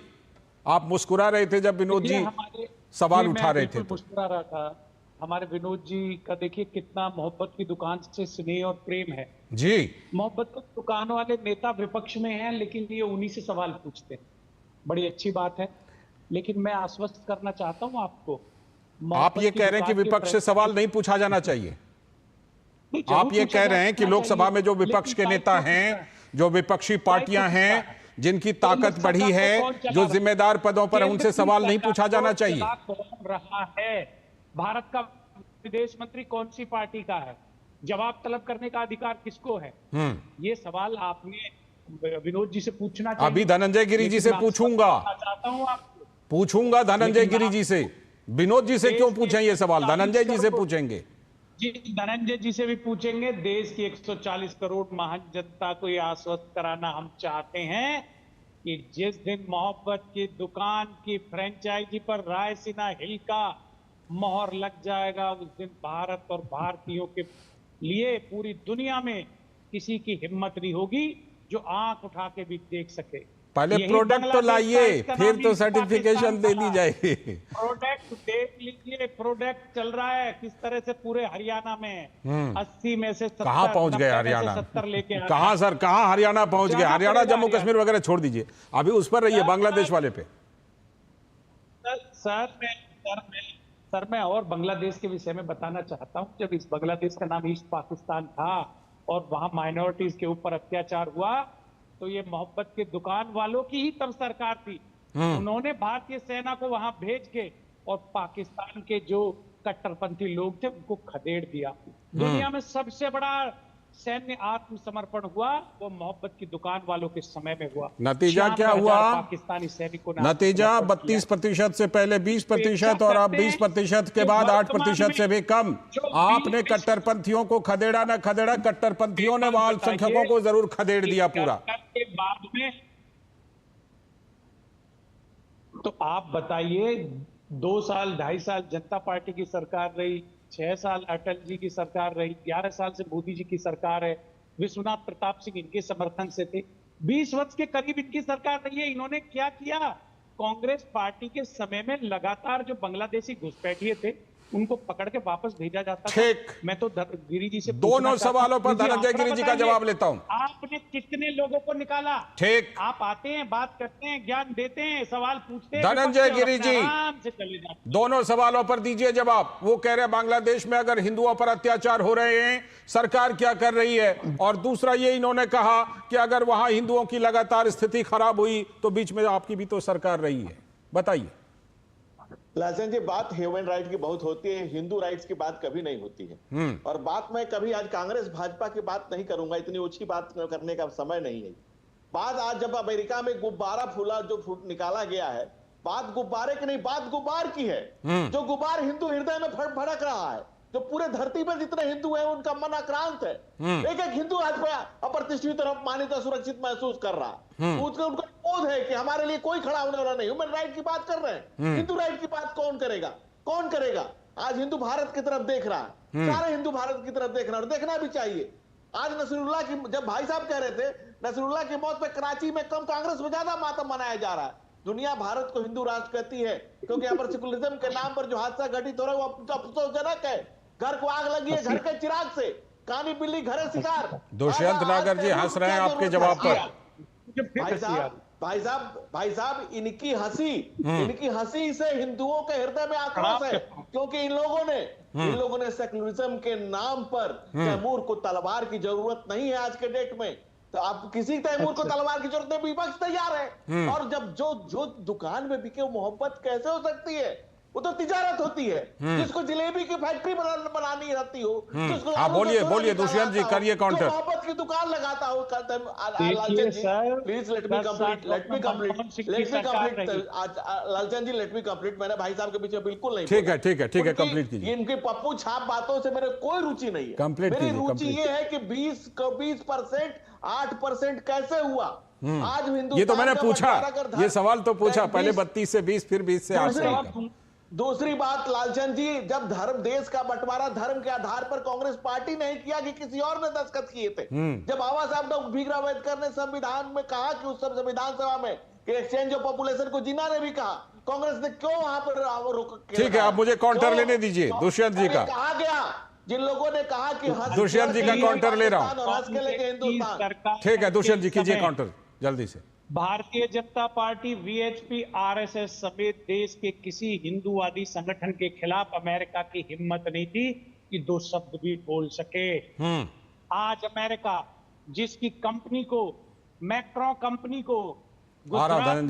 आप मुस्कुरा रहे थे जब विनोद जी सवाल उठा रहे थे। मुस्कुरा रहा था। हमारे विनोद जी का देखिए कितना मोहब्बत की दुकान से स्नेह और प्रेम है जी। मोहब्बत की दुकान वाले नेता विपक्ष में हैं, लेकिन ये उन्हीं से सवाल पूछते हैं, बड़ी अच्छी बात है। लेकिन मैं आश्वस्त करना चाहता हूं आपको, आप ये कह रहे हैं कि विपक्ष से सवाल नहीं पूछा जाना चाहिए? आप ये कह रहे हैं कि लोकसभा में जो विपक्ष के नेता हैं, जो विपक्षी पार्टियां हैं, जिनकी ताकत बढ़ी है, जो जिम्मेदार पदों पर, उनसे सवाल नहीं पूछा जाना चाहिए? रहा है भारत का विदेश मंत्री कौन सी पार्टी का है, जवाब तलब करने का अधिकार किसको है? ये सवाल आपने विनोद जी से पूछना चाहिए। अभी धनंजय गिरी जी से पूछूंगा, धनंजय गिरी जी से। विनोद जी से क्यों पूछें ये सवाल? धनंजय जी से पूछेंगे जी, धनंजय जी से भी पूछेंगे। देश की 140 करोड़ महान जनता को ये आश्वस्त कराना हम चाहते हैं कि जिस दिन मोहब्बत की दुकान की फ्रेंचाइजी पर रायसीना हिल का मोहर लग जाएगा, उस दिन भारत और भारतीयों के लिए पूरी दुनिया में किसी की हिम्मत नहीं होगी जो आंख उठा के भी देख सके। पहले प्रोडक्ट तो लाइए, फिर तो सर्टिफिकेशन दे दी जाएगी। प्रोडक्ट देख लीजिए, प्रोडक्ट चल रहा है किस तरह से पूरे हरियाणा में 80 में से 70, कहां पहुंच गए हरियाणा? 70 लेके कहां सर, कहां हरियाणा पहुंच गए? हरियाणा जम्मू कश्मीर वगैरह छोड़ दीजिए, अभी उस पर रहिए, बांग्लादेश वाले पे। सर मैं और बांग्लादेश के विषय में बताना चाहता हूं। जब इस बांग्लादेश का नाम ईस्ट पाकिस्तान था और वहां माइनॉरिटीज के ऊपर अत्याचार हुआ, तो ये मोहब्बत की दुकान वालों की ही तब सरकार थी। उन्होंने भारतीय सेना को वहां भेज के और पाकिस्तान के जो कट्टरपंथी लोग थे उनको खदेड़ दिया। दुनिया में सबसे बड़ा सैन्य आत्मसमर्पण हुआ वो मोहब्बत की दुकान वालों के समय में हुआ। नतीजा क्या हुआ? पाकिस्तानी सैनिकों ने नतीजा 32% से पहले 20% और अब 20% के बाद 8% से भी कम। आपने कट्टरपंथियों को खदेड़ा ना खदेड़ा, कट्टरपंथियों ने वहां अल्पसंख्यकों को जरूर खदेड़ दिया पूरा। बाद में तो आप बताइए, 2 साल 2.5 साल जनता पार्टी की सरकार रही, 6 साल अटल जी की सरकार रही, 11 साल से मोदी जी की सरकार है, विश्वनाथ प्रताप सिंह इनके समर्थन से थे, 20 वर्ष के करीब इनकी सरकार रही है। इन्होंने क्या किया? कांग्रेस पार्टी के समय में लगातार जो बांग्लादेशी घुसपैठिए थे उनको पकड़ के वापस भेजा जाता था। मैं तो गिरी जी से दोनों सवालों पर धनंजय गिरी जी का जवाब लेता हूं। आपने कितने लोगों को निकाला? ठीक, आप आते हैं, बात करते हैं, ज्ञान देते हैं, सवाल पूछते हैं। धनंजय गिरी जी आराम से चले जाते हैं। दोनों सवालों पर दीजिए जवाब। वो कह रहे हैं बांग्लादेश में अगर हिंदुओं पर अत्याचार हो रहे हैं, सरकार क्या कर रही है? और दूसरा ये इन्होंने कहा कि अगर वहां हिंदुओं की लगातार स्थिति खराब हुई तो बीच में आपकी भी तो सरकार रही है। बताइए। लालचंद जी, बात ह्यूमन राइट की बहुत होती है, हिंदू राइट्स की बात कभी नहीं होती है। और बात मैं कभी आज कांग्रेस भाजपा की बात नहीं करूंगा, इतनी ऊंची बात करने का समय नहीं है। बात आज जब अमेरिका में गुब्बारा फूला जो निकाला गया है, बात गुब्बारे की नहीं, बात गुब्बार की है। जो गुब्बार हिंदू हृदय में भड़क रहा है, जो पूरे धरती पर जितने हिंदू हैं उनका मन आक्रांत है। एक एक हिंदू आज अप्रतिष्ठित और अपमानित असुरक्षित महसूस कर रहा है। उनका बोध है कि हमारे लिए कोई खड़ा होने वाला नहीं। ह्यूमन राइट की बात कर रहे हैं, हिंदू राइट की बात कौन करेगा? कौन करेगा? आज हिंदू भारत की तरफ देख रहा है, सारे हिंदू भारत की तरफ देख रहा है और देखना भी चाहिए। आज नसरुल्लाह की, जब भाई साहब कह रहे थे नसरुल्लाह की मौत पे कराची में कम, कांग्रेस में ज्यादा मातम मनाया जा रहा है। दुनिया भारत को हिंदू राष्ट्र कहती है, क्योंकि यहाँ पर सेकुलरिज्म के नाम पर जो हादसा घटित हो रहा है वो अफसोसजनक है। घर को आग लगी है, घर के चिराग से, कानी बिल्ली घरे शिकार। दुष्यंत नागर जी हंस रहे हैं आपके जवाब पर। भाई साहब इनकी हंसी से हिंदुओं के हृदय में आक्रोश है, क्योंकि इन लोगों ने सेकुलरिज्म के नाम पर तैमूर को तलवार की जरूरत नहीं है आज के डेट में। तो आप किसी तैमूर को तलवार की जरूरत नहीं, विपक्ष तैयार है। और जब जो दुकान में बिके मोहब्बत कैसे हो सकती है? वो तो तिजारत होती है। जिसको जलेबी की फैक्ट्री बनानी रहती हो, हाँ बोलिए दुष्यंत जी, करिए काउंटर। मोहब्बत की दुकान लगाता हो। Please let me complete. Lalchand ji let me complete. मैंने भाई साहब के पीछे बिल्कुल नहीं। ठीक है कंप्लीट कीजिए। इनकी पप्पू छाप बातों से मेरे कोई रुचि नहीं है। कंप्लीट मेरी रुचि ये है कि 20% 8% कैसे हुआ? आज हिंदुस्तान, ये तो मैंने पूछा, ये सवाल तो पूछा पहले 32 से 20, फिर 20 से 8। दूसरी बात लालचंद जी, जब धर्म, देश का बंटवारा धर्म के आधार पर कांग्रेस पार्टी नहीं किया कि किसी और ने दस्तखत किए थे। जब बाबा साहब डॉक्टर भीमराव अम्बेडकर ने संविधान में कहा कि उस सब संविधान सभा में कि एक्सचेंज ऑफ पॉपुलेशन को जिन्ना ने भी कहा, कांग्रेस ने क्यों वहां पर रोक? ठीक है, आप मुझे काउंटर लेने दीजिए दुष्यंत जी का। कहा गया, जिन लोगों ने कहा कि दुष्यंत जी का काउंटर ले रहा हूं। ठीक है दुष्यंत जी कीजिए काउंटर जल्दी से। Bharatiya Janata party, VHP, RSS समेत देश के किसी हिंदूवादी संगठन के खिलाफ अमेरिका की हिम्मत नहीं थी कि दो शब्द भी बोल सके। आज अमेरिका जिसकी कंपनी को, मैक्रो कंपनी को गुजरात में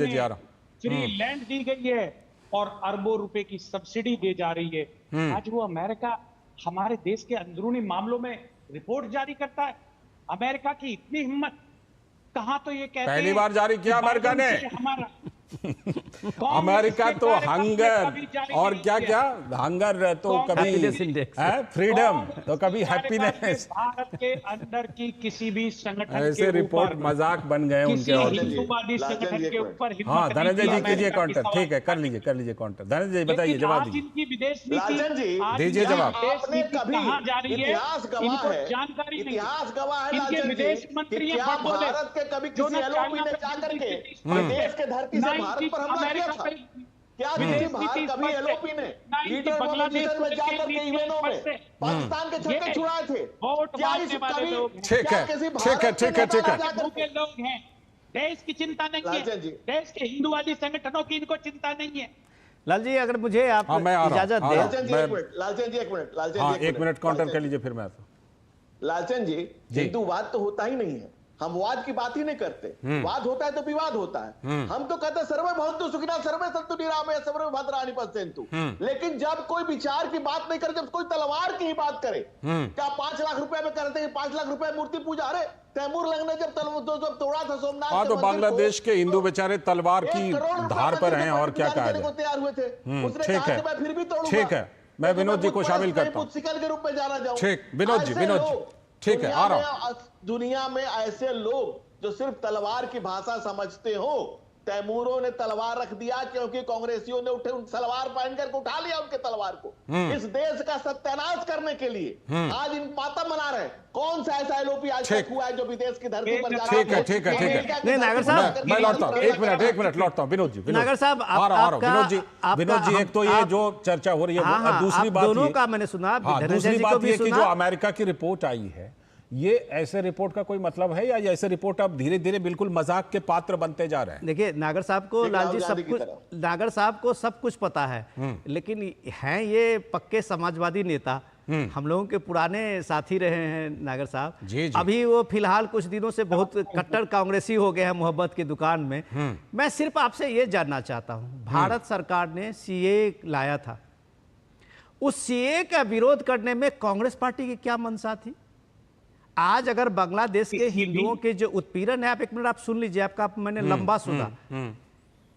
फ्री लैंड दी गई है और अरबों रुपए की सब्सिडी दे जा रही है, आज वो अमेरिका हमारे देश के अंदरूनी मामलों में रिपोर्ट जारी करता है। अमेरिका की इतनी हिम्मत कहां? तो ये कहते पहली बार जारी किया अमेरिका ने। अमेरिका तो हंगर और क्या हंगर तो कभी फ्रीडम तो कभी हैप्पीनेस। भारत के अंदर की किसी भी संगठन ऐसे रिपोर्ट मजाक बन गए उनके और संगठन के ऊपर। हाँ धनंजय जी कीजिए काउंटर। ठीक है कर लीजिए काउंटर। धनंजय जी बताइए, जवाब दीजिए, विदेश नीति दीजिए जवाब। इतिहास गवाह है विदेश मंत्री भारत के कभी किसी एलओपी ने जाकर के देश के धरती से भारत पर हमला किया था? क्या भारत कभी एलओपी ने लीडर पोजीशन में जाकर के इवेंटों में पाकिस्तान के छक्के छुड़ाए थे? क्या इस कभी ठीक है लोग हैं? देश की चिंता नहीं है, देश के हिंदुवादी संगठनों की इनको चिंता नहीं है। लाल जी अगर मुझे आप इजाजत दें। लालचंद जी एक मिनट काउंटर कर लीजिए फिर मैं। लालचंद जी, हिंदूवाद तो होता ही नहीं है, हम वाद की बात ही नहीं करते। वाद होता है तो विवाद होता है। हम तो कहते हैं सर्वे भवन्तु सुखिनः सर्वे सन्तु निरामया सर्वे भद्राणि पश्यन्तु। लेकिन जब कोई विचार की बात नहीं करे, जब कोई तलवार की ही बात करे, क्या 5 लाख रुपए में करते हैं? 5 लाख रुपए मूर्ति पूजा। अरे तैमूर लंग ने जब तोड़ा था सोमनाथ, हाँ तो बांग्लादेश के हिंदू बेचारे तलवार की धार पर हैं और क्या कहा जाए। तैयार हुए थे, उसने कहा कि मैं फिर भी तोड़ूंगा। ठीक है, मैं विनोद जी को शामिल करता हूँ के रूप में जाना चाहूँ। ठीक, विनोद जी ठीक है, आ रहा हूं। दुनिया में ऐसे लोग जो सिर्फ तलवार की भाषा समझते हो, तैमूरों ने तलवार रख दिया क्योंकि कांग्रेसियों ने उठे तलवार पहन करके उठा लिया उनके तलवार को। इस देश का सत्यानाश करने के लिए आज इन मातम मना रहे। कौन सा ऐसा एलओपी आज तक हुआ है जो विदेश की धरती पर जा रहा है? ठीक है नहीं नागर साहब, मैं लौटता हूं, एक मिनट लौटता हूं। विनोद जी, नागर साहब आ रहा हूं। विनोद जी एक तो ये जो चर्चा हो रही है, दूसरी बात दोनों का मैंने सुना, दूसरी बात ये कि जो अमेरिका की रिपोर्ट आई है, ये ऐसे रिपोर्ट का कोई मतलब है या ऐसे रिपोर्ट अब धीरे धीरे बिल्कुल मजाक के पात्र बनते जा रहे हैं? देखिए नागर साहब को, लाल जी सब कुछ, नागर साहब को सब कुछ पता है, लेकिन हैं ये पक्के समाजवादी नेता हम लोगों के पुराने साथी रहे हैं नागर साहब। जी। अभी वो फिलहाल कुछ दिनों से बहुत कट्टर कांग्रेसी हो गए हैं मोहब्बत की दुकान में। मैं सिर्फ आपसे ये जानना चाहता हूँ, भारत सरकार ने सीए लाया था, उस सीए का विरोध करने में कांग्रेस पार्टी की क्या मंशा थी? आज अगर बांग्लादेश के हिंदुओं के जो उत्पीड़न है, आप एक मिनट आप सुन लीजिए, आपका मैंने लंबा सुना।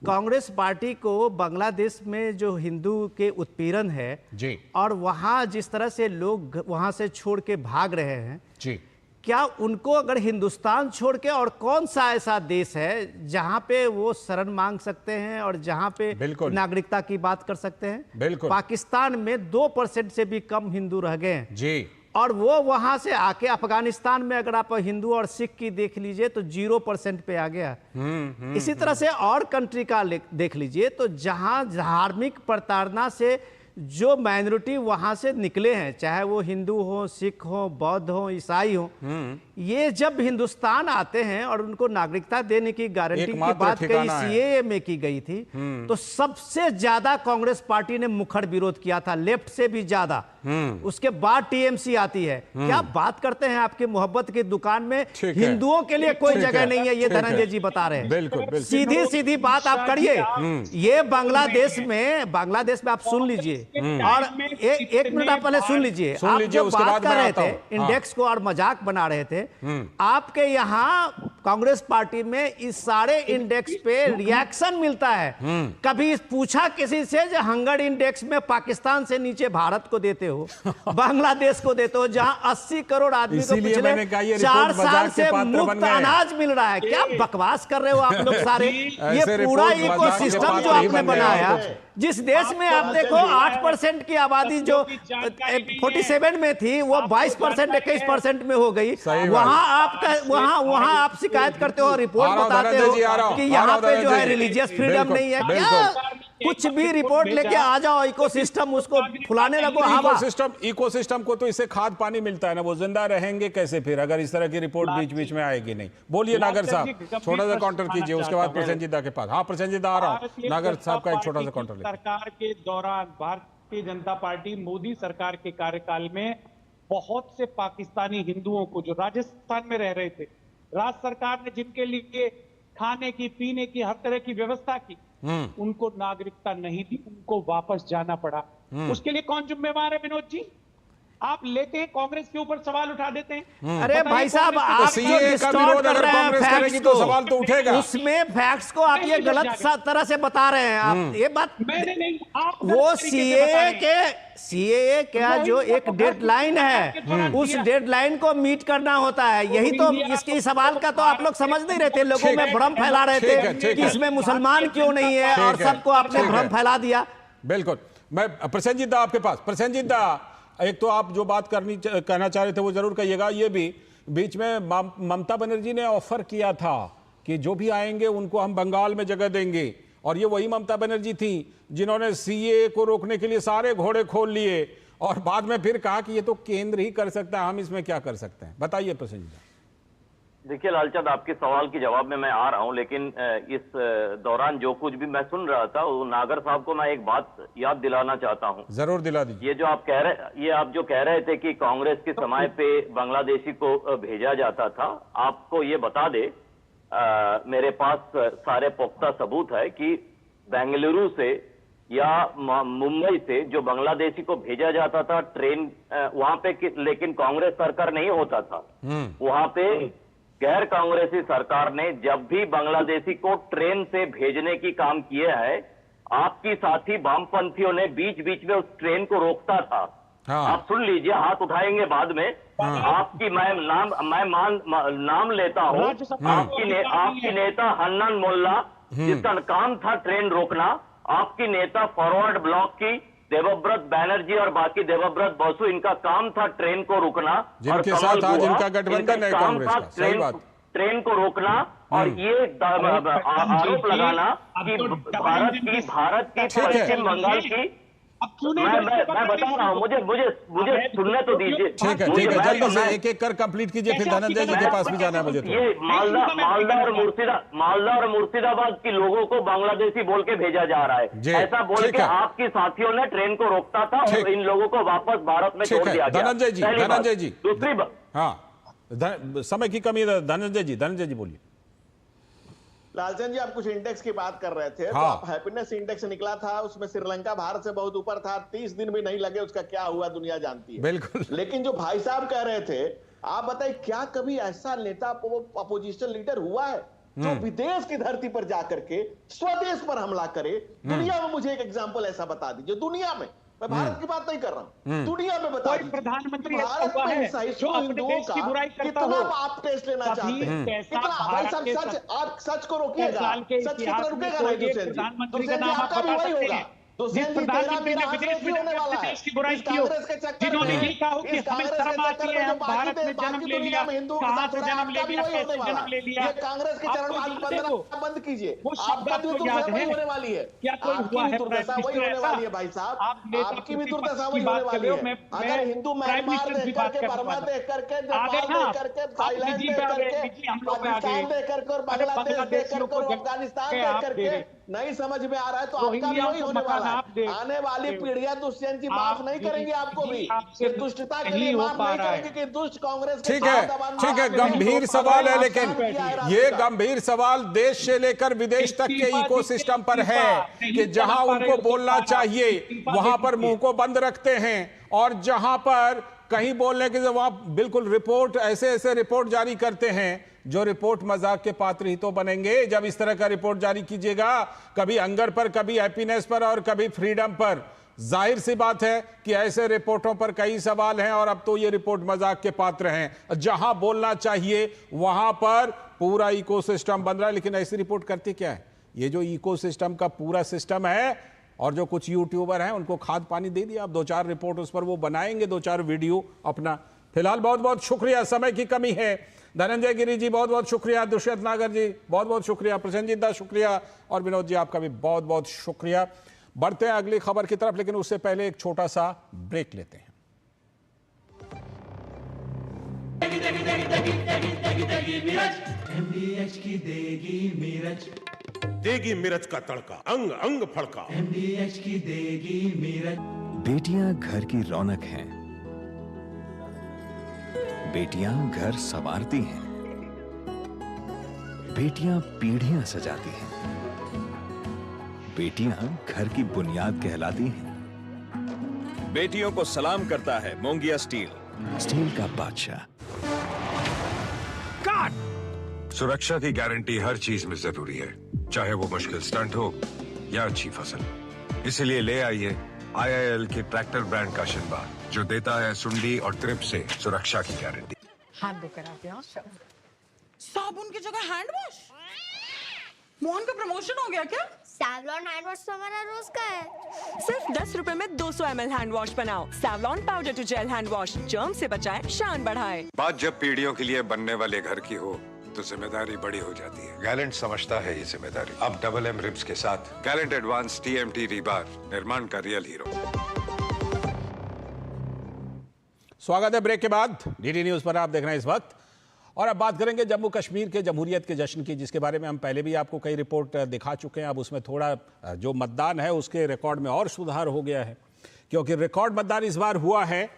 कांग्रेस पार्टी को बांग्लादेश में जो हिंदू के उत्पीड़न है जी, और वहां जिस तरह से लोग वहां से छोड़ के भाग रहे हैं जी, क्या उनको अगर हिंदुस्तान छोड़ के और कौन सा ऐसा देश है जहां पे वो शरण मांग सकते हैं और जहां पे नागरिकता की बात कर सकते हैं? बिल्कुल। पाकिस्तान में 2% से भी कम हिंदू रह गए हैं जी, और वो वहां से आके अफगानिस्तान में अगर आप हिंदू और सिख की देख लीजिए तो 0% पे आ गया। इसी तरह से और कंट्री का देख लीजिए तो जहां धार्मिक प्रताड़ना से जो माइनॉरिटी वहां से निकले हैं, चाहे वो हिंदू हो, सिख हो, बौद्ध हो, ईसाई हो, ये जब हिंदुस्तान आते हैं और उनको नागरिकता देने की गारंटी की बात कही सीएए में की गई थी, तो सबसे ज्यादा कांग्रेस पार्टी ने मुखर विरोध किया था, लेफ्ट से भी ज्यादा। उसके बाद टीएमसी आती है। क्या बात करते हैं आपकी मोहब्बत की दुकान में हिंदुओं के लिए कोई जगह नहीं है, ये धनंजय जी बता रहे हैं। बिल्कुल, सीधी सीधी बात आप करिए। ये बांग्लादेश में आप सुन लीजिए और एक मिनट आप पहले सुन लीजिए। आप जो बात कर रहे थे इंडेक्स को और मजाक बना रहे थे, आपके यहाँ कांग्रेस पार्टी में इस सारे इंडेक्स पे रिएक्शन मिलता है। कभी पूछा किसी से जो हंगर इंडेक्स में पाकिस्तान से नीचे भारत को देते हो, बांग्लादेश को देते हो, जहां 80 करोड़ आदमी को पिछले 4 साल से मुफ्त अनाज मिल रहा है? क्या बकवास कर रहे हो आप लोग सारे? ये पूरा इकोसिस्टम जो आपने बनाया, जिस देश में आप देखो 8% की आबादी जो 47 में थी वो 22%, 21% में हो गई। वहां आप शिकायत करते हो, रिपोर्ट बताते हो कि यहाँ पे जो है रिलीजियस फ्रीडम नहीं है। क्या कुछ भी रिपोर्ट लेके आ जाओ, इकोसिस्टम उसको फुलाने लगो। इकोसिस्टम को तो इससे खाद पानी मिलता है ना, वो जिंदा रहेंगे कैसे फिर अगर इस तरह की रिपोर्ट बीच बीच में आएगी नहीं? बोलिए नागर साहब, छोटा सा काउंटर कीजिए, उसके बाद प्रसेनजीत के पास। हाँ प्रसेनजीत आ रहा हूँ, नागर साहब का एक छोटा सा काउंटर। सरकार के दौरान भारतीय जनता पार्टी मोदी सरकार के कार्यकाल में बहुत से पाकिस्तानी हिंदुओं को जो राजस्थान में रह रहे थे, राज्य सरकार ने जिनके लिए खाने की पीने की हर तरह की व्यवस्था की, उनको नागरिकता नहीं दी, उनको वापस जाना पड़ा। उसके लिए कौन जिम्मेवार है विनोद जी? आप लेते हैं कांग्रेस के ऊपर सवाल उठा देते हैं। अरे भाई साहब, आप जो डिस्टॉर्ट कर रहे हैं फैक्ट्स को, सवाल तो उठेगा। उसमें फैक्ट्स को आप ये गलत तरह से बता रहे हैं। आप ये बात मैंने नहीं, वो सीएए क्या जो एक डेडलाइन है, उस डेडलाइन को मीट करना होता है। यही तो इसके सवाल का तो आप लोग समझ नहीं रहे थे, लोगों में भ्रम फैला रहे थे कि इसमें मुसलमान क्यों नहीं है, और सबको आपने भ्रम फैला दिया। बिल्कुल। मैं प्रसेनजीत दा आपके पास। प्रसेनजीत दा, एक तो आप जो बात कहना चाह रहे थे वो जरूर कहिएगा। ये भी बीच में ममता बनर्जी ने ऑफर किया था कि जो भी आएंगे उनको हम बंगाल में जगह देंगे, और ये वही ममता बनर्जी थी जिन्होंने सीए को रोकने के लिए सारे घोड़े खोल लिए और बाद में फिर कहा कि ये तो केंद्र ही कर सकता है, हम इसमें क्या कर सकते हैं? बताइए प्रसेनजीत। देखिए लालचंद, आपके सवाल के जवाब में मैं आ रहा हूं, लेकिन इस दौरान जो कुछ भी मैं सुन रहा था, वो नागर साहब को मैं एक बात याद दिलाना चाहता हूं। जरूर दिला दीजिए। ये आप जो कह रहे थे कि कांग्रेस के समय पे बांग्लादेशी को भेजा जाता था, आपको ये बता दे, मेरे पास सारे पुख्ता सबूत है कि बेंगलुरु से या मुंबई से जो बांग्लादेशी को भेजा जाता था ट्रेन वहां पे, लेकिन कांग्रेस सरकार नहीं होता था वहां पे। गैर कांग्रेसी सरकार ने जब भी बांग्लादेशी को ट्रेन से भेजने की काम किया है, आपकी साथी वामपंथियों ने बीच बीच में उस ट्रेन को रोकता था। आप सुन लीजिए, हाथ उठाएंगे बाद में। आपकी मैं नाम लेता हूँ। आपकी नेता हन्नन मोल्ला, जिसका काम था ट्रेन रोकना, आपकी नेता फॉरवर्ड ब्लॉक की देवव्रत बैनर्जी और बाकी देवव्रत बसु, इनका काम था ट्रेन को रुकना, जिनके साथ आज इनका गठबंधन है कांग्रेस का। सही बात। ट्रेन को रोकना और ये आरोप लगाना कि भारत की पश्चिम बंगाल की अब क्यों नहीं मैं बता रहा हूँ, मुझे सुनने तो दीजिए। ठीक है, जल्दी से एक एक कर कंप्लीट कीजिए, फिर धनंजय जी के पास भी जाना है मुझे। ये मालदा और मुर्शिदाबाद के लोगों को बांग्लादेशी बोल के भेजा जा रहा है, ऐसा बोल के आपकी साथियों ने ट्रेन को रोकता था और इन लोगों को वापस भारत में छोड़ दिया गया। धनंजय जी दूसरी बात, हाँ समय की कमी है, धनंजय जी बोलिए। लालचंद जी, आप कुछ इंडेक्स की बात कर रहे थे, तो आप हैप्पीनेस इंडेक्स निकला था, उसमें श्रीलंका भारत से बहुत ऊपर था, 30 दिन भी नहीं लगे, उसका क्या हुआ दुनिया जानती है। बिल्कुल। लेकिन जो भाई साहब कह रहे थे, आप बताइए क्या कभी ऐसा नेता अपोजिशन लीडर हुआ है जो विदेश की धरती पर जाकर के स्वदेश पर हमला करे? दुनिया में मुझे एक एग्जाम्पल ऐसा बता दीजिए, दुनिया में, मैं भारत की बात नहीं कर रहा हूं, दुनिया में बता दीजिए। प्रधानमंत्री भारत में जो हिंदुओं का कितना आप टेस्ट लेना चाहते हैं? कितना? भाई साहब आप सच को रोकिएगा, सच की तरह रुकेगा नहीं दुष्यंत जी, आपका भी वही होगा। दुष्यंत जी, प्रधानमंत्री ने विदेश में जाकर देश की बुराई की, जिन्होंने ये कहा कि हमें शर्म आती है, हम भारत में जन्म ले लिया, कहां से जन्म ले लिया, कैसे जन्म ले लिया। कांग्रेस के चरण बंद कीजिए, वो शब्द आपको याद है होने वाली है, क्या कोई हुआ है दुर्दशा वही होने वाली है भाई साहब, आपकी भी दुर्दशा वही होने वाली है। अगर हिंदू म्यांमार देख करके, बर्मा देख करके, नेपाल देख करके, थाईलैंड देख करके, पाकिस्तान देख करके और बांग्लादेश देख करके और अफगानिस्तान देख करके नहीं समझ में आ रहा है, तो आपका भी वही होने वाला है। आने वाली पीढ़ियां दुष्यंत जी माफ नहीं करेंगी आपको भी, इस दुष्टता के लिए माफ नहीं करेंगे कि दुष्ट कांग्रेस। ठीक है, गंभीर सवाल है, लेकिन ये गंभीर सवाल देश से लेकर विदेश तक के इकोसिस्टम पर है कि जहां उनको बोलना चाहिए वहां पर मुंह को बंद रखते हैं, और जहां पर कहीं बोलने के जवाब बिल्कुल रिपोर्ट ऐसे रिपोर्ट जारी करते हैं जो रिपोर्ट मजाक के पात्र ही तो बनेंगे। जब इस तरह का रिपोर्ट जारी कीजिएगा, कभी अंगर पर, कभी हैप्पीनेस पर और कभी फ्रीडम पर, जाहिर सी बात है कि ऐसे रिपोर्टों पर कई सवाल हैं, और अब तो ये रिपोर्ट मजाक के पात्र हैं। जहां बोलना चाहिए वहां पर पूरा इकोसिस्टम बन रहा है, लेकिन ऐसी रिपोर्ट करती क्या है? ये जो इकोसिस्टम का पूरा सिस्टम है, और जो कुछ यूट्यूबर हैं उनको खाद पानी दे दिया, अब 2-4 रिपोर्ट उस पर वो बनाएंगे, 2-4 वीडियो अपना। फिलहाल बहुत बहुत शुक्रिया, समय की कमी है। धनंजय गिरी जी बहुत बहुत शुक्रिया, दुष्यंत नागर जी बहुत बहुत शुक्रिया, प्रसन्नजीत दा शुक्रिया, और विनोद जी आपका भी बहुत बहुत शुक्रिया। बढ़ते हैं अगली खबर की तरफ, लेकिन उससे पहले एक छोटा सा ब्रेक लेते हैं। MDH की देगी मिर्च का तड़का, अंग अंग फड़का। MDH की देगी मिर्च। बेटियां घर की रौनक हैं, बेटियां घर संवारती हैं, बेटियां पीढ़ियां सजाती हैं, बेटियां घर की बुनियाद कहलाती हैं। बेटियों को सलाम करता है मोंगिया स्टील, स्टील का बादशाह। सुरक्षा की गारंटी हर चीज में जरूरी है, चाहे वो मुश्किल स्टंट हो या अच्छी फसल। इसलिए ले आइए IIL के ट्रैक्टर ब्रांड का शिनबा, जो देता है सुंडी और ट्रिप से सुरक्षा की गारंटी। हाथ धोकर आते हैं। साबुन की जगह हैंड वॉश? मोहन का प्रमोशन हो गया क्या? सैवलॉन हैंड वॉश तो हमारा रोज का है। सिर्फ 10 रुपए में 200 ml हैंड वॉश बनाओ। Savlon powder to gel hand wash, germ से बचाए, शान बढ़ाए। बात जब पीढ़ियों के लिए बनने वाले घर की हो तो जिम्मेदारी बड़ी हो जाती है। गैलेंट समझता है ये जिम्मेदारी। अब डबल M रिब्स के साथ गैलेंट एडवांस TMT रीबार, निर्माण का रियल हीरो। स्वागत है ब्रेक के बाद। DD न्यूज पर आप देख रहे हैं इस वक्त, और अब बात करेंगे जम्मू कश्मीर के जमहूरियत के जश्न की, जिसके बारे में हम पहले भी आपको कई रिपोर्ट दिखा चुके हैं। अब उसमें थोड़ा जो मतदान है उसके रिकॉर्ड में और सुधार हो गया है, क्योंकि रिकॉर्ड मतदान इस बार हुआ है,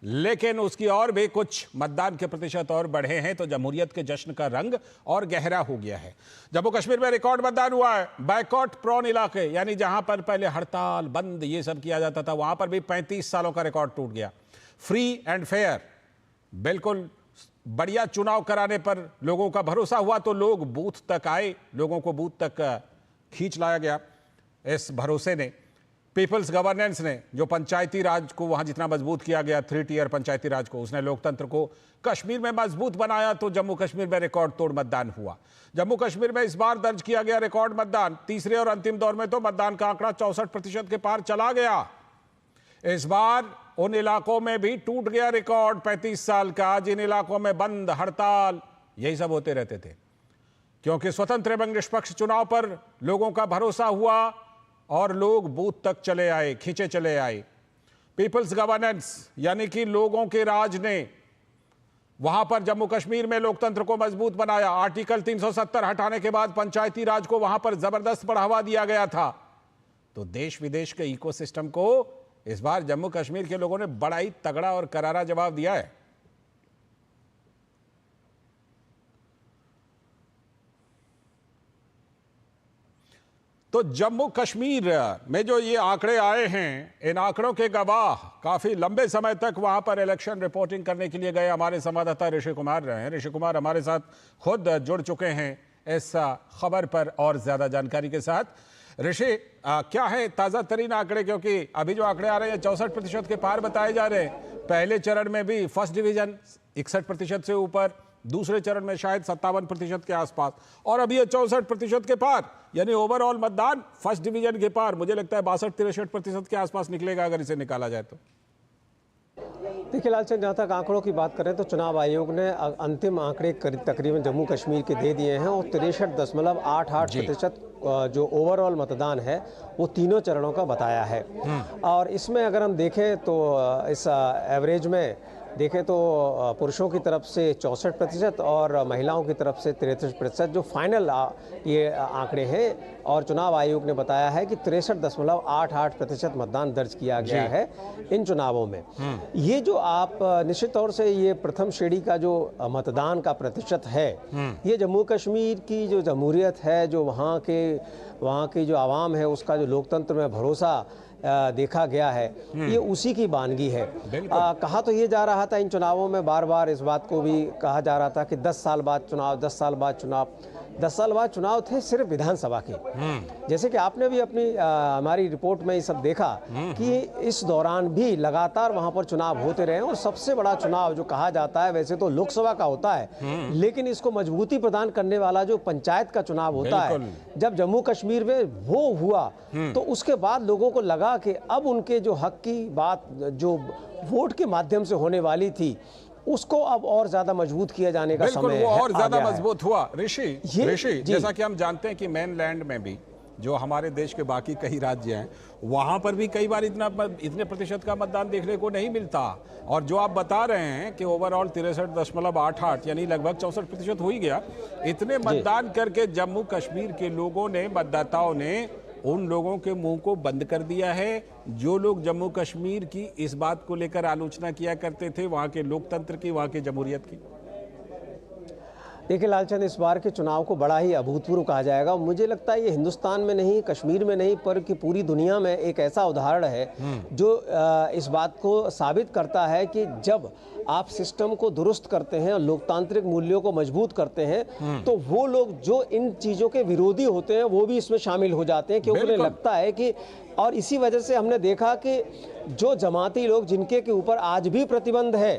लेकिन उसकी और भी कुछ मतदान के प्रतिशत और बढ़े हैं, तो जमहूरियत के जश्न का रंग और गहरा हो गया है। जम्मू कश्मीर में रिकॉर्ड मतदान हुआ है। बायकॉट प्रोन इलाके, यानी जहां पर पहले हड़ताल बंद ये सब किया जाता था, वहां पर भी 35 सालों का रिकॉर्ड टूट गया। फ्री एंड फेयर, बिल्कुल बढ़िया चुनाव कराने पर लोगों का भरोसा हुआ, तो लोग बूथ तक आए, लोगों को बूथ तक खींच लाया गया। इस भरोसे ने, पीपल्स गवर्नेंस ने, जो पंचायती राज को वहां जितना मजबूत किया गया, 3 टियर पंचायती राज को, उसने लोकतंत्र को कश्मीर में मजबूत बनाया, तो जम्मू कश्मीर में रिकॉर्ड तोड़ मतदान हुआ। जम्मू कश्मीर में इस बार दर्ज किया गया रिकॉर्ड मतदान। तीसरे और अंतिम दौर में तो मतदान का आंकड़ा 64% के पार चला गया। इस बार उन इलाकों में भी टूट गया रिकॉर्ड 35 साल का, जिन इलाकों में बंद, हड़ताल, यही सब होते रहते थे, क्योंकि स्वतंत्र एवं निष्पक्ष चुनाव पर लोगों का भरोसा हुआ, और लोग बूथ तक चले आए, खींचे चले आए। पीपल्स गवर्नेंस यानी कि लोगों के राज ने वहां पर जम्मू कश्मीर में लोकतंत्र को मजबूत बनाया। आर्टिकल 370 हटाने के बाद पंचायती राज को वहां पर जबरदस्त बढ़ावा दिया गया था। तो देश विदेश के इकोसिस्टम को इस बार जम्मू कश्मीर के लोगों ने बड़ा ही तगड़ा और करारा जवाब दिया है। तो जम्मू कश्मीर में जो ये आंकड़े आए हैं, इन आंकड़ों के गवाह काफी लंबे समय तक वहां पर इलेक्शन रिपोर्टिंग करने के लिए गए हमारे संवाददाता ऋषि कुमार रहे हैं। ऋषि कुमार हमारे साथ खुद जुड़ चुके हैं इस खबर पर और ज्यादा जानकारी के साथ। ऋषि, क्या है ताजा तरीन आंकड़े, क्योंकि अभी जो आंकड़े आ रहे हैं 64% के पार बताए जा रहे हैं। पहले चरण में भी फर्स्ट डिवीजन 61% से ऊपर, दूसरे चरण में शायद 57% के आसपास, और अभी ये 64% के पार, यानी ओवरऑल मतदान फर्स्ट डिवीजन के पार मुझे लगता है 62-63% के आसपास निकलेगा अगर इसे निकाला जाए तो। देखिए लालचंद, जहाँ तक आंकड़ों की बात करें तो चुनाव आयोग ने अंतिम आंकड़े तकरीबन जम्मू कश्मीर के दे दिए हैं और 63.88% जो ओवरऑल मतदान है वो तीनों चरणों का बताया है। और इसमें अगर हम देखें तो इस एवरेज में देखें तो पुरुषों की तरफ से 64% और महिलाओं की तरफ से 63% जो फाइनल ये आंकड़े हैं। और चुनाव आयोग ने बताया है कि 63.88% मतदान दर्ज किया गया है इन चुनावों में। ये जो आप निश्चित तौर से ये प्रथम श्रेणी का जो मतदान का प्रतिशत है, ये जम्मू कश्मीर की जो जमहूरियत है, जो वहाँ की जो आवाम है उसका जो लोकतंत्र में भरोसा देखा गया है, ये उसी की बानगी है। कहा तो ये जा रहा था इन चुनावों में, बार बार इस बात को भी कहा जा रहा था कि 10 साल बाद चुनाव, 10 साल बाद चुनाव। 10 साल बाद चुनाव थे सिर्फ विधानसभा के। जैसे कि आपने भी अपनी हमारी रिपोर्ट में ये सब देखा कि इस दौरान भी लगातार वहां पर चुनाव होते रहे। और सबसे बड़ा चुनाव जो कहा जाता है वैसे तो लोकसभा का होता है, लेकिन इसको मजबूती प्रदान करने वाला जो पंचायत का चुनाव होता है, जब जम्मू कश्मीर में वो हुआ तो उसके बाद लोगों को लगा कि अब उनके जो हक की बात जो वोट के माध्यम से होने वाली थी उसको अब और ज्यादा मजबूत किया जाने का समय है, और ज्यादा मजबूत हुआ। ऋषि, जैसा कि हम जानते हैं कि मेनलैंड में भी जो हमारे देश के बाकी कई राज्य हैं वहां पर भी कई बार इतने प्रतिशत का मतदान देखने को नहीं मिलता। और जो आप बता रहे हैं कि ओवरऑल 63.88 यानी लगभग 64% हो ही गया। इतने मतदान करके जम्मू कश्मीर के लोगों ने, मतदाताओं ने उन लोगों के मुंह को बंद कर दिया है जो लोग जम्मू कश्मीर की इस बात को लेकर आलोचना किया करते थे, वहां के लोकतंत्र की, वहां की जमहूरियत की। देखिए लालचंद, इस बार के चुनाव को बड़ा ही अभूतपूर्व कहा जाएगा। मुझे लगता है ये हिंदुस्तान में नहीं, कश्मीर में नहीं, पर कि पूरी दुनिया में एक ऐसा उदाहरण है जो इस बात को साबित करता है कि जब आप सिस्टम को दुरुस्त करते हैं और लोकतांत्रिक मूल्यों को मजबूत करते हैं तो वो लोग जो इन चीज़ों के विरोधी होते हैं वो भी इसमें शामिल हो जाते हैं, क्योंकि उन्हें लगता है कि, और इसी वजह से हमने देखा कि जो जमाती लोग जिनके के ऊपर आज भी प्रतिबंध है,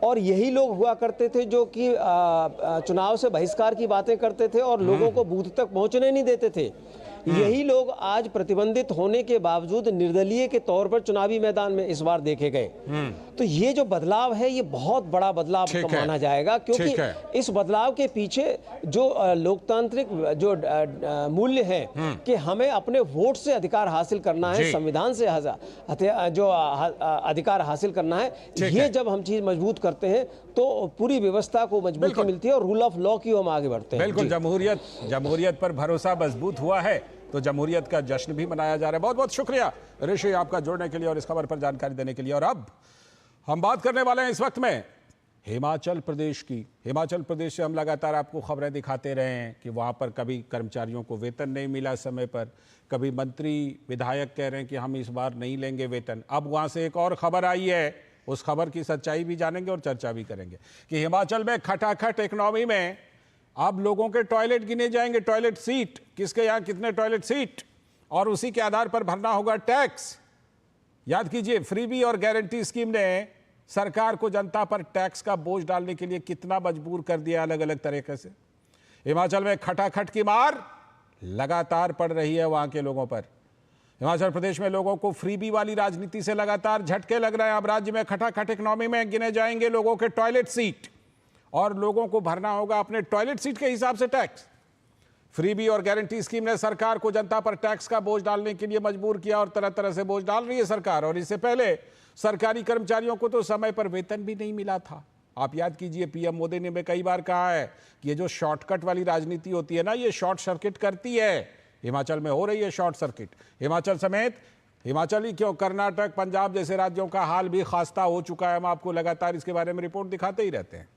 और यही लोग हुआ करते थे जो कि चुनाव से बहिष्कार की बातें करते थे और लोगों को बूथ तक पहुंचने नहीं देते थे, यही लोग आज प्रतिबंधित होने के बावजूद निर्दलीय के तौर पर चुनावी मैदान में इस बार देखे गए। तो ये जो बदलाव है ये बहुत बड़ा बदलाव माना जाएगा, क्योंकि इस बदलाव के पीछे जो लोकतांत्रिक जो मूल्य है कि हमें अपने वोट से अधिकार हासिल करना है, संविधान से जो अधिकार हासिल करना है, ये जब हम चीज मजबूत करते हैं तो पूरी व्यवस्था को मजबूती मिलती है और रूल ऑफ लॉ की हम आगे बढ़ते हैं। बिल्कुल, जमहूरियत पर भरोसा मजबूत हुआ है तो जमहूरियत का जश्न भी मनाया जा रहा है। बहुत बहुत शुक्रिया ऋषि आपका जुड़ने के लिए और इस खबर पर जानकारी देने के लिए। और अब हम बात करने वाले हैं इस वक्त में हिमाचल प्रदेश की। हिमाचल प्रदेश से हम लगातार आपको खबरें दिखाते रहे हैं कि वहाँ पर कभी कर्मचारियों को वेतन नहीं मिला समय पर, कभी मंत्री विधायक कह रहे हैं कि हम इस बार नहीं लेंगे वेतन। अब वहाँ से एक और खबर आई है, उस खबर की सच्चाई भी जानेंगे और चर्चा भी करेंगे कि हिमाचल में खटाखट इकोनॉमी में अब लोगों के टॉयलेट गिने जाएंगे, टॉयलेट सीट, किसके यहाँ कितने टॉयलेट सीट, और उसी के आधार पर भरना होगा टैक्स। याद कीजिए, फ्रीबी और गारंटी स्कीम ने सरकार को जनता पर टैक्स का बोझ डालने के लिए कितना मजबूर कर दिया अलग अलग तरीके से। हिमाचल में खटाखट की मार लगातार पड़ रही है वहां के लोगों पर। हिमाचल प्रदेश में लोगों को फ्रीबी वाली राजनीति से लगातार झटके लग रहे हैं। अब राज्य में खटाखट इकोनॉमी में गिने जाएंगे लोगों के टॉयलेट सीट और लोगों को भरना होगा अपने टॉयलेट सीट के हिसाब से टैक्स। फ्रीबी और गारंटी स्कीम ने सरकार को जनता पर टैक्स का बोझ डालने के लिए मजबूर किया और तरह तरह से बोझ डाल रही है सरकार। और इससे पहले सरकारी कर्मचारियों को तो समय पर वेतन भी नहीं मिला था। आप याद कीजिए, पीएम मोदी ने भी कई बार कहा है कि ये जो शॉर्टकट वाली राजनीति होती है ना, ये शॉर्ट सर्किट करती है। हिमाचल में हो रही है शॉर्ट सर्किट। हिमाचल समेत, हिमाचल ही क्यों, कर्नाटक, पंजाब जैसे राज्यों का हाल भी खास्ता हो चुका है। हम आपको लगातार इसके बारे में रिपोर्ट दिखाते ही रहते हैं।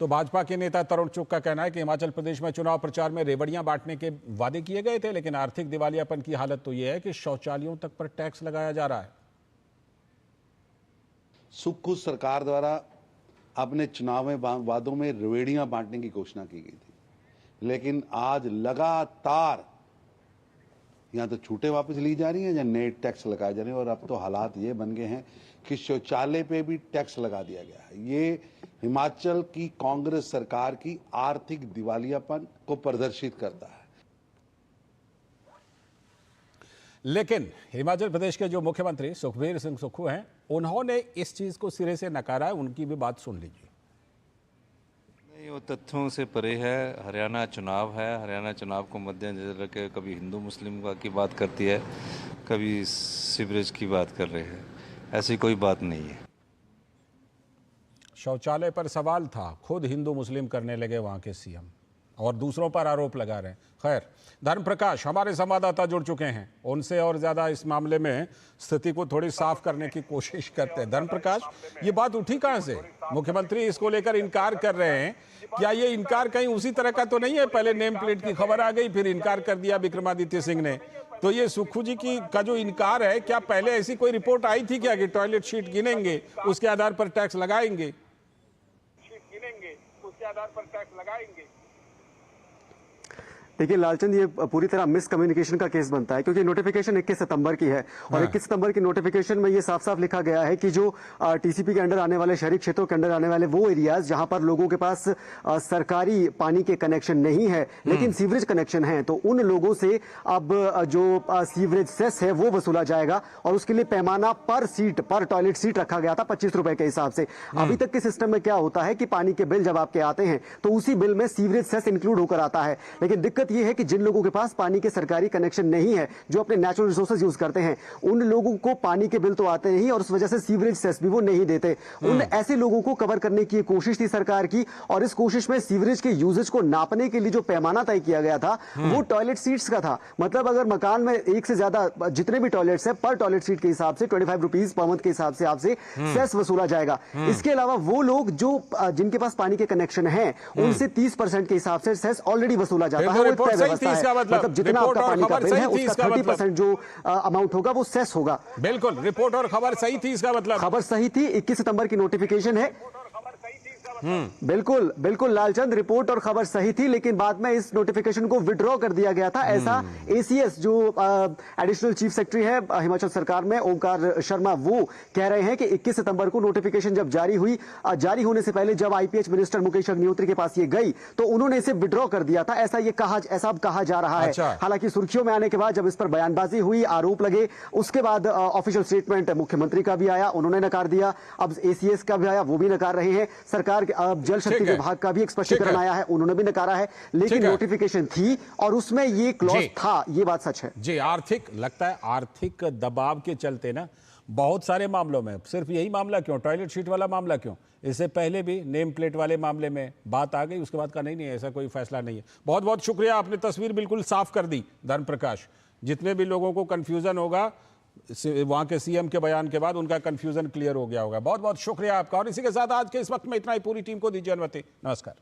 तो भाजपा के नेता तरुण चुग का कहना है कि हिमाचल प्रदेश में चुनाव प्रचार में रेवड़ियां बांटने के वादे किए गए थे, लेकिन आर्थिक दिवालियापन की हालत तो यह है कि शौचालयों तक पर टैक्स लगाया जा रहा है। सुक्खू सरकार द्वारा अपने चुनाव में वादों में रेवड़ियां बांटने की घोषणा की गई थी, लेकिन आज लगातार या तो छूटें वापस ली जा रही हैं या नए टैक्स लगाए जा रहे हैं। और अब तो हालात ये बन गए हैं कि शौचालय पे भी टैक्स लगा दिया गया है। ये हिमाचल की कांग्रेस सरकार की आर्थिक दिवालियापन को प्रदर्शित करता है। लेकिन हिमाचल प्रदेश के जो मुख्यमंत्री सुखबीर सिंह सुक्खू हैं, उन्होंने इस चीज को सिरे से नकारा है। उनकी भी बात सुन लीजिए। नहीं, वो तथ्यों से परे है। हरियाणा चुनाव है, हरियाणा चुनाव को मद्देनजर रखे कभी हिंदू मुस्लिम की बात करती है, कभी सीवरेज की बात कर रहे हैं। ऐसी कोई बात नहीं है। शौचालय पर सवाल था, खुद हिंदू मुस्लिम करने लगे वहां के सीएम और दूसरों पर आरोप लगा रहे हैं। खैर, धर्मप्रकाश हमारे संवाददाता जुड़ चुके हैं, उनसे और ज्यादा इस मामले में स्थिति को थोड़ी साफ करने की कोशिश करते हैं। धर्मप्रकाश, ये बात उठी कहां से? मुख्यमंत्री इसको लेकर इनकार कर रहे हैं। क्या ये इनकार कहीं उसी तरह का तो नहीं है? पहले नेम प्लेट की खबर आ गई, फिर इनकार कर दिया विक्रमादित्य सिंह ने। तो ये सुक्खू जी का जो इनकार है, क्या पहले ऐसी कोई रिपोर्ट आई थी क्या कि टॉयलेट शीट गिनेंगे, उसके आधार पर टैक्स लगाएंगे? देखिए लालचंद, ये पूरी तरह मिस कम्युनिकेशन का केस बनता है, क्योंकि नोटिफिकेशन 21 सितंबर की है और 21 सितंबर की नोटिफिकेशन में ये साफ साफ लिखा गया है कि जो टीसीपी के अंडर आने वाले, शहरी क्षेत्रों के अंडर आने वाले वो एरियाज जहां पर लोगों के पास सरकारी पानी के कनेक्शन नहीं है लेकिन सीवरेज कनेक्शन है, तो उन लोगों से अब जो सीवरेज सेस है वो वसूला जाएगा। और उसके लिए पैमाना पर सीट, पर टॉयलेट सीट रखा गया था 25 रुपए के हिसाब से। अभी तक के सिस्टम में क्या होता है कि पानी के बिल जब आपके आते हैं तो उसी बिल में सीवरेज सेस इंक्लूड होकर आता है। लेकिन दिक्कत ये है कि जिन लोगों के पास पानी के सरकारी कनेक्शन नहीं है, जो अपने नेचुरल रिसोर्सेज यूज करते हैं, उन लोगों को पानी के बिल तो आते नहीं और उस वजह से सीवरेज सेस भी वो नहीं देते। उन ऐसे लोगों को कवर करने की कोशिश थी सरकार की, और इस कोशिश में सीवरेज के यूजेज को नापने के लिए जो पैमाना तय किया गया था वो टॉयलेट सीट्स का था। मतलब अगर मकान में एक से ज्यादा जितने भी टॉयलेट्स है, पर टॉयलेट सीट के हिसाब से 25 रुपीज पर मंथ के हिसाब से आपसे सेस वसूला जाएगा। इसके अलावा वो लोग जो जिनके पास पानी के कनेक्शन है उनसे 30% के हिसाब से सेस ऑलरेडी वसूला जाता है। मतलब जितना आपका पानी का बिल है उसका 30% जो अमाउंट होगा वो सेस होगा। बिल्कुल, रिपोर्ट और खबर सही थी, इसका मतलब खबर सही थी। 21 सितंबर की नोटिफिकेशन है। बिल्कुल बिल्कुल लालचंद, रिपोर्ट और खबर सही थी, लेकिन बाद में इस नोटिफिकेशन को विड्रॉ कर दिया गया था। ऐसा एसीएस जो एडिशनल चीफ सेक्रेटरी है हिमाचल सरकार में, ओमकार शर्मा, वो कह रहे हैं कि 21 सितंबर को नोटिफिकेशन जब जारी हुई, जारी होने से पहले जब आईपीएच मिनिस्टर मुकेश अग्निहोत्री के पास ये गई तो उन्होंने इसे विड्रॉ कर दिया था। ऐसा अब कहा जा रहा है। हालांकि सुर्खियों में आने के बाद जब इस पर बयानबाजी हुई, आरोप लगे, उसके बाद ऑफिशियल स्टेटमेंट मुख्यमंत्री का भी आया, उन्होंने नकार दिया। अब एसीएस का भी आया, वो भी नकार रहे हैं। सरकार जल शक्ति विभाग का भी एक स्पष्टीकरण आया है, उन्होंने भी नकारा है। लेकिन नोटिफिकेशन थी और उसमें ये क्लॉज था, ये बात सच है जी। लगता है आर्थिक दबाव के चलते ना बहुत सारे मामलों में, सिर्फ यही मामला क्यों, टॉयलेट शीट वाला मामला क्यों, इससे पहले भी नेम प्लेट वाले मामले में बात आ गई, उसके बाद का नहीं ऐसा कोई फैसला नहीं है। बहुत बहुत शुक्रिया, आपने तस्वीर बिल्कुल साफ कर दी धर्मप्रकाश। जितने भी लोगों को कंफ्यूजन होगा वहां के सीएम के बयान के बाद, उनका कंफ्यूजन क्लियर हो गया होगा। बहुत बहुत शुक्रिया आपका। और इसी के साथ आज के इस वक्त में इतना ही। पूरी टीम को दीजिए अनुमति। नमस्कार।